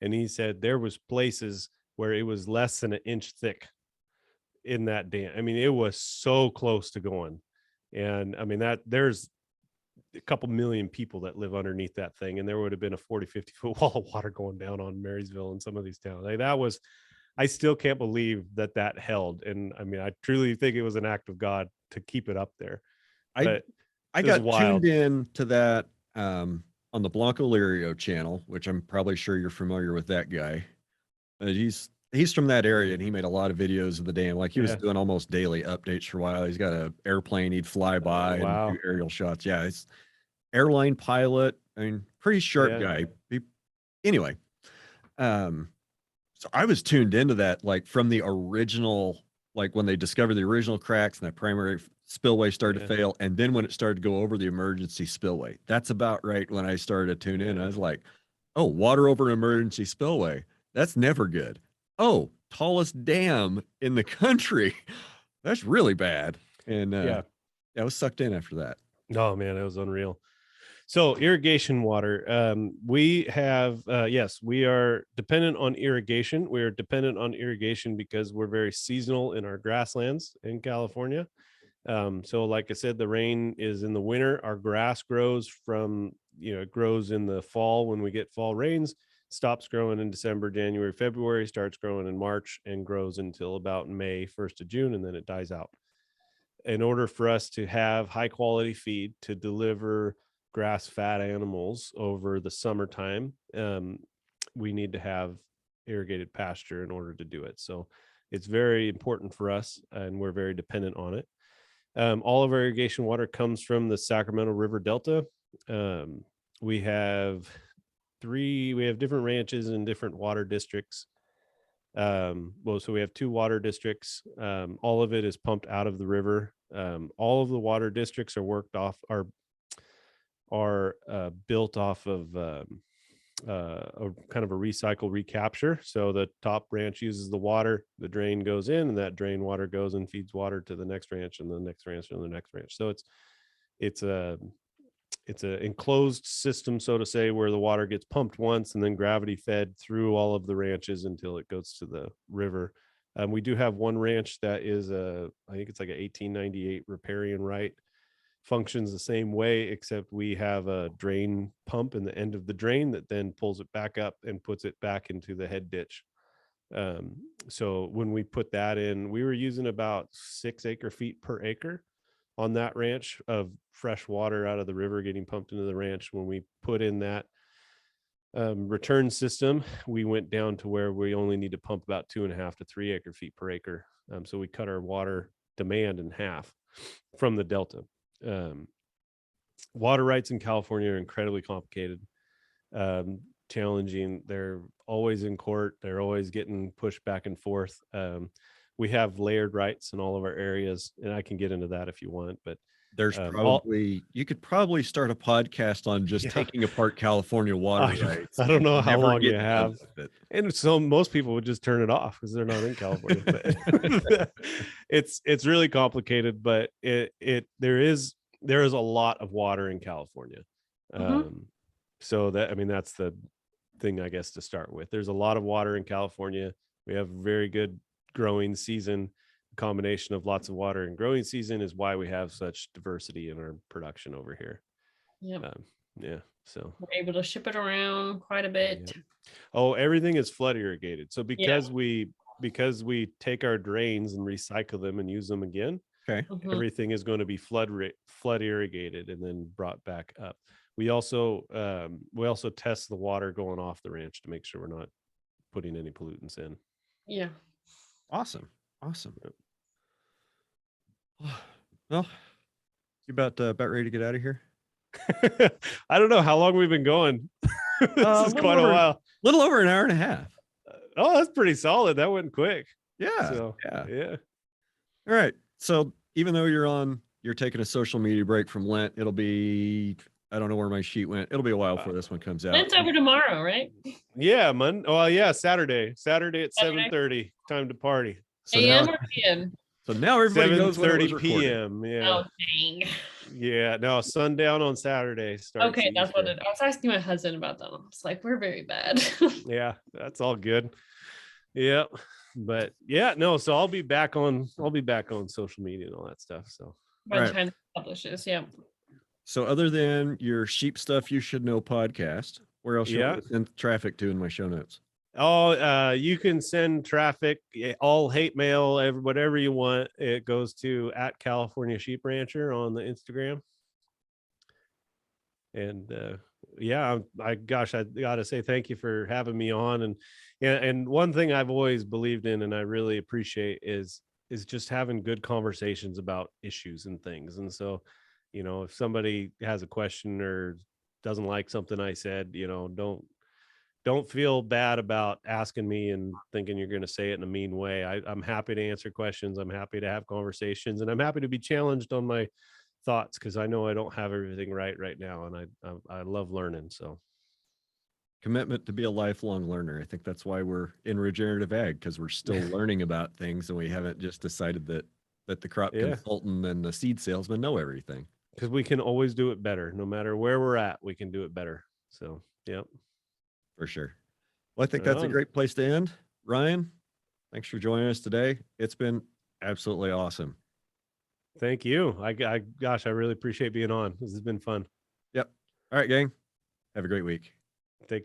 and he said there was places where it was less than an inch thick in that dam. I mean, it was so close to going. And I mean, that there's a couple million people that live underneath that thing, and there would have been a 40-50 foot wall of water going down on Marysville and some of these towns. Like, I still can't believe that held. And I mean, I truly think it was an act of God to keep it up there. But I got tuned in to that on the Blanco Lirio channel, which I'm probably sure you're familiar with that guy. He's from that area, and he made a lot of videos of the dam. Like, he was doing almost daily updates for a while. He's got an airplane he'd fly by and do aerial shots. Yeah, it's airline pilot. I mean, pretty sharp guy. Anyway, so I was tuned into that, like from the original, like when they discovered the original cracks and that primary spillway started to fail, and then when it started to go over the emergency spillway. That's about right when I started to tune in. I was like, oh, water over an emergency spillway. That's never good. Oh, tallest dam in the country. That's really bad. And I was sucked in after that. Oh man, it was unreal. So irrigation water, we have, yes, we are dependent on irrigation. We are dependent on irrigation because we're very seasonal in our grasslands in California. So like I said, the rain is in the winter. Our grass grows it grows in the fall when we get fall rains, stops growing in December, January, February, starts growing in March, and grows until about May, 1st of June, and then it dies out. In order for us to have high quality feed to deliver grass fat animals over the summertime, we need to have irrigated pasture in order to do it. So it's very important for us, and we're very dependent on it. All of our irrigation water comes from the Sacramento River Delta. We have different ranches in different water districts. So we have 2 water districts. All of it is pumped out of the river. All of the water districts are built off of a kind of a recycle recapture. So the top ranch uses the water, the drain goes in, and that drain water goes and feeds water to the next ranch and the next ranch and the next ranch. So it's a enclosed system, so to say, where the water gets pumped once and then gravity fed through all of the ranches until it goes to the river. We do have one ranch that is I think it's like a 1898 riparian right. Functions the same way, except we have a drain pump in the end of the drain that then pulls it back up and puts it back into the head ditch. So when we put that in, we were using about 6 acre feet per acre on that ranch of fresh water out of the river getting pumped into the ranch. When we put in that return system, we went down to where we only need to pump about 2.5 to 3 acre feet per acre. So we cut our water demand in half from the Delta. Water rights in California are incredibly complicated, challenging. They're always in court. They're always getting pushed back and forth. We have layered rights in all of our areas, and I can get into that if you want, but there's you could probably start a podcast on just taking apart California water rights. I don't know how long you have. And so most people would just turn it off because they're not in California. But it's really complicated, but there is a lot of water in California. So that's the thing, I guess, to start with. There's a lot of water in California. We have very good growing season. A combination of lots of water and growing season is why we have such diversity in our production over here. Yep. Yeah. So We're able to ship it around quite a bit. yeah. Oh, everything is flood irrigated. So Yeah. because we take our drains and recycle them and use them again, Okay. Mhm. everything is going to be flood irrigated and then brought back up. We also test the water going off the ranch to make sure we're not putting any pollutants in. Yeah. Awesome. Well, you about ready to get out of here? I don't know how long we've been going. This is quite a while. Little over an hour and a half. Oh, that's pretty solid. That went quick. Yeah. So, yeah. All right. So even though you're taking a social media break from Lent, it'll be, I don't know where my sheet went. It'll be a while before this one comes out. It's over tomorrow, right? Yeah, Saturday at 7:30. Time to party. So AM now, or PM? so now everybody knows when it was 7:30 recorded. p.m. Yeah. Oh, dang. Yeah. No, sundown on Saturday starts. Okay, that's what Easter. I was asking my husband about that. I was like, we're very bad. Yeah, that's all good. Yeah. But yeah, no, so I'll be back on social media and all that stuff. So By the Right. time it publishes, yeah. So other than your sheep stuff you should know podcast, where else you Yeah. want to send traffic to in my show notes? you can send traffic, all hate mail, whatever you want. It goes to @California Sheep Rancher on the Instagram. And yeah, I gotta say thank you for having me on. And one thing I've always believed in and I really appreciate is just having good conversations about issues and things. And so, if somebody has a question or doesn't like something I said, don't feel bad about asking me and thinking you're going to say it in a mean way. I'm happy to answer questions. I'm happy to have conversations, and I'm happy to be challenged on my thoughts, because I know I don't have everything right now, and I love learning. So Commitment to be a lifelong learner. I think that's why we're in regenerative ag, because we're still learning about things, and we haven't just decided that the crop consultant and the seed salesman know everything. Because we can always do it better. No matter where we're at, we can do it better. So, yep. For sure. Well, I think Right that's a on. great place to end. Ryan, thanks for joining us today. It's been absolutely awesome. Thank you. I really appreciate being on. This has been fun. Yep. All right, gang. Have a great week.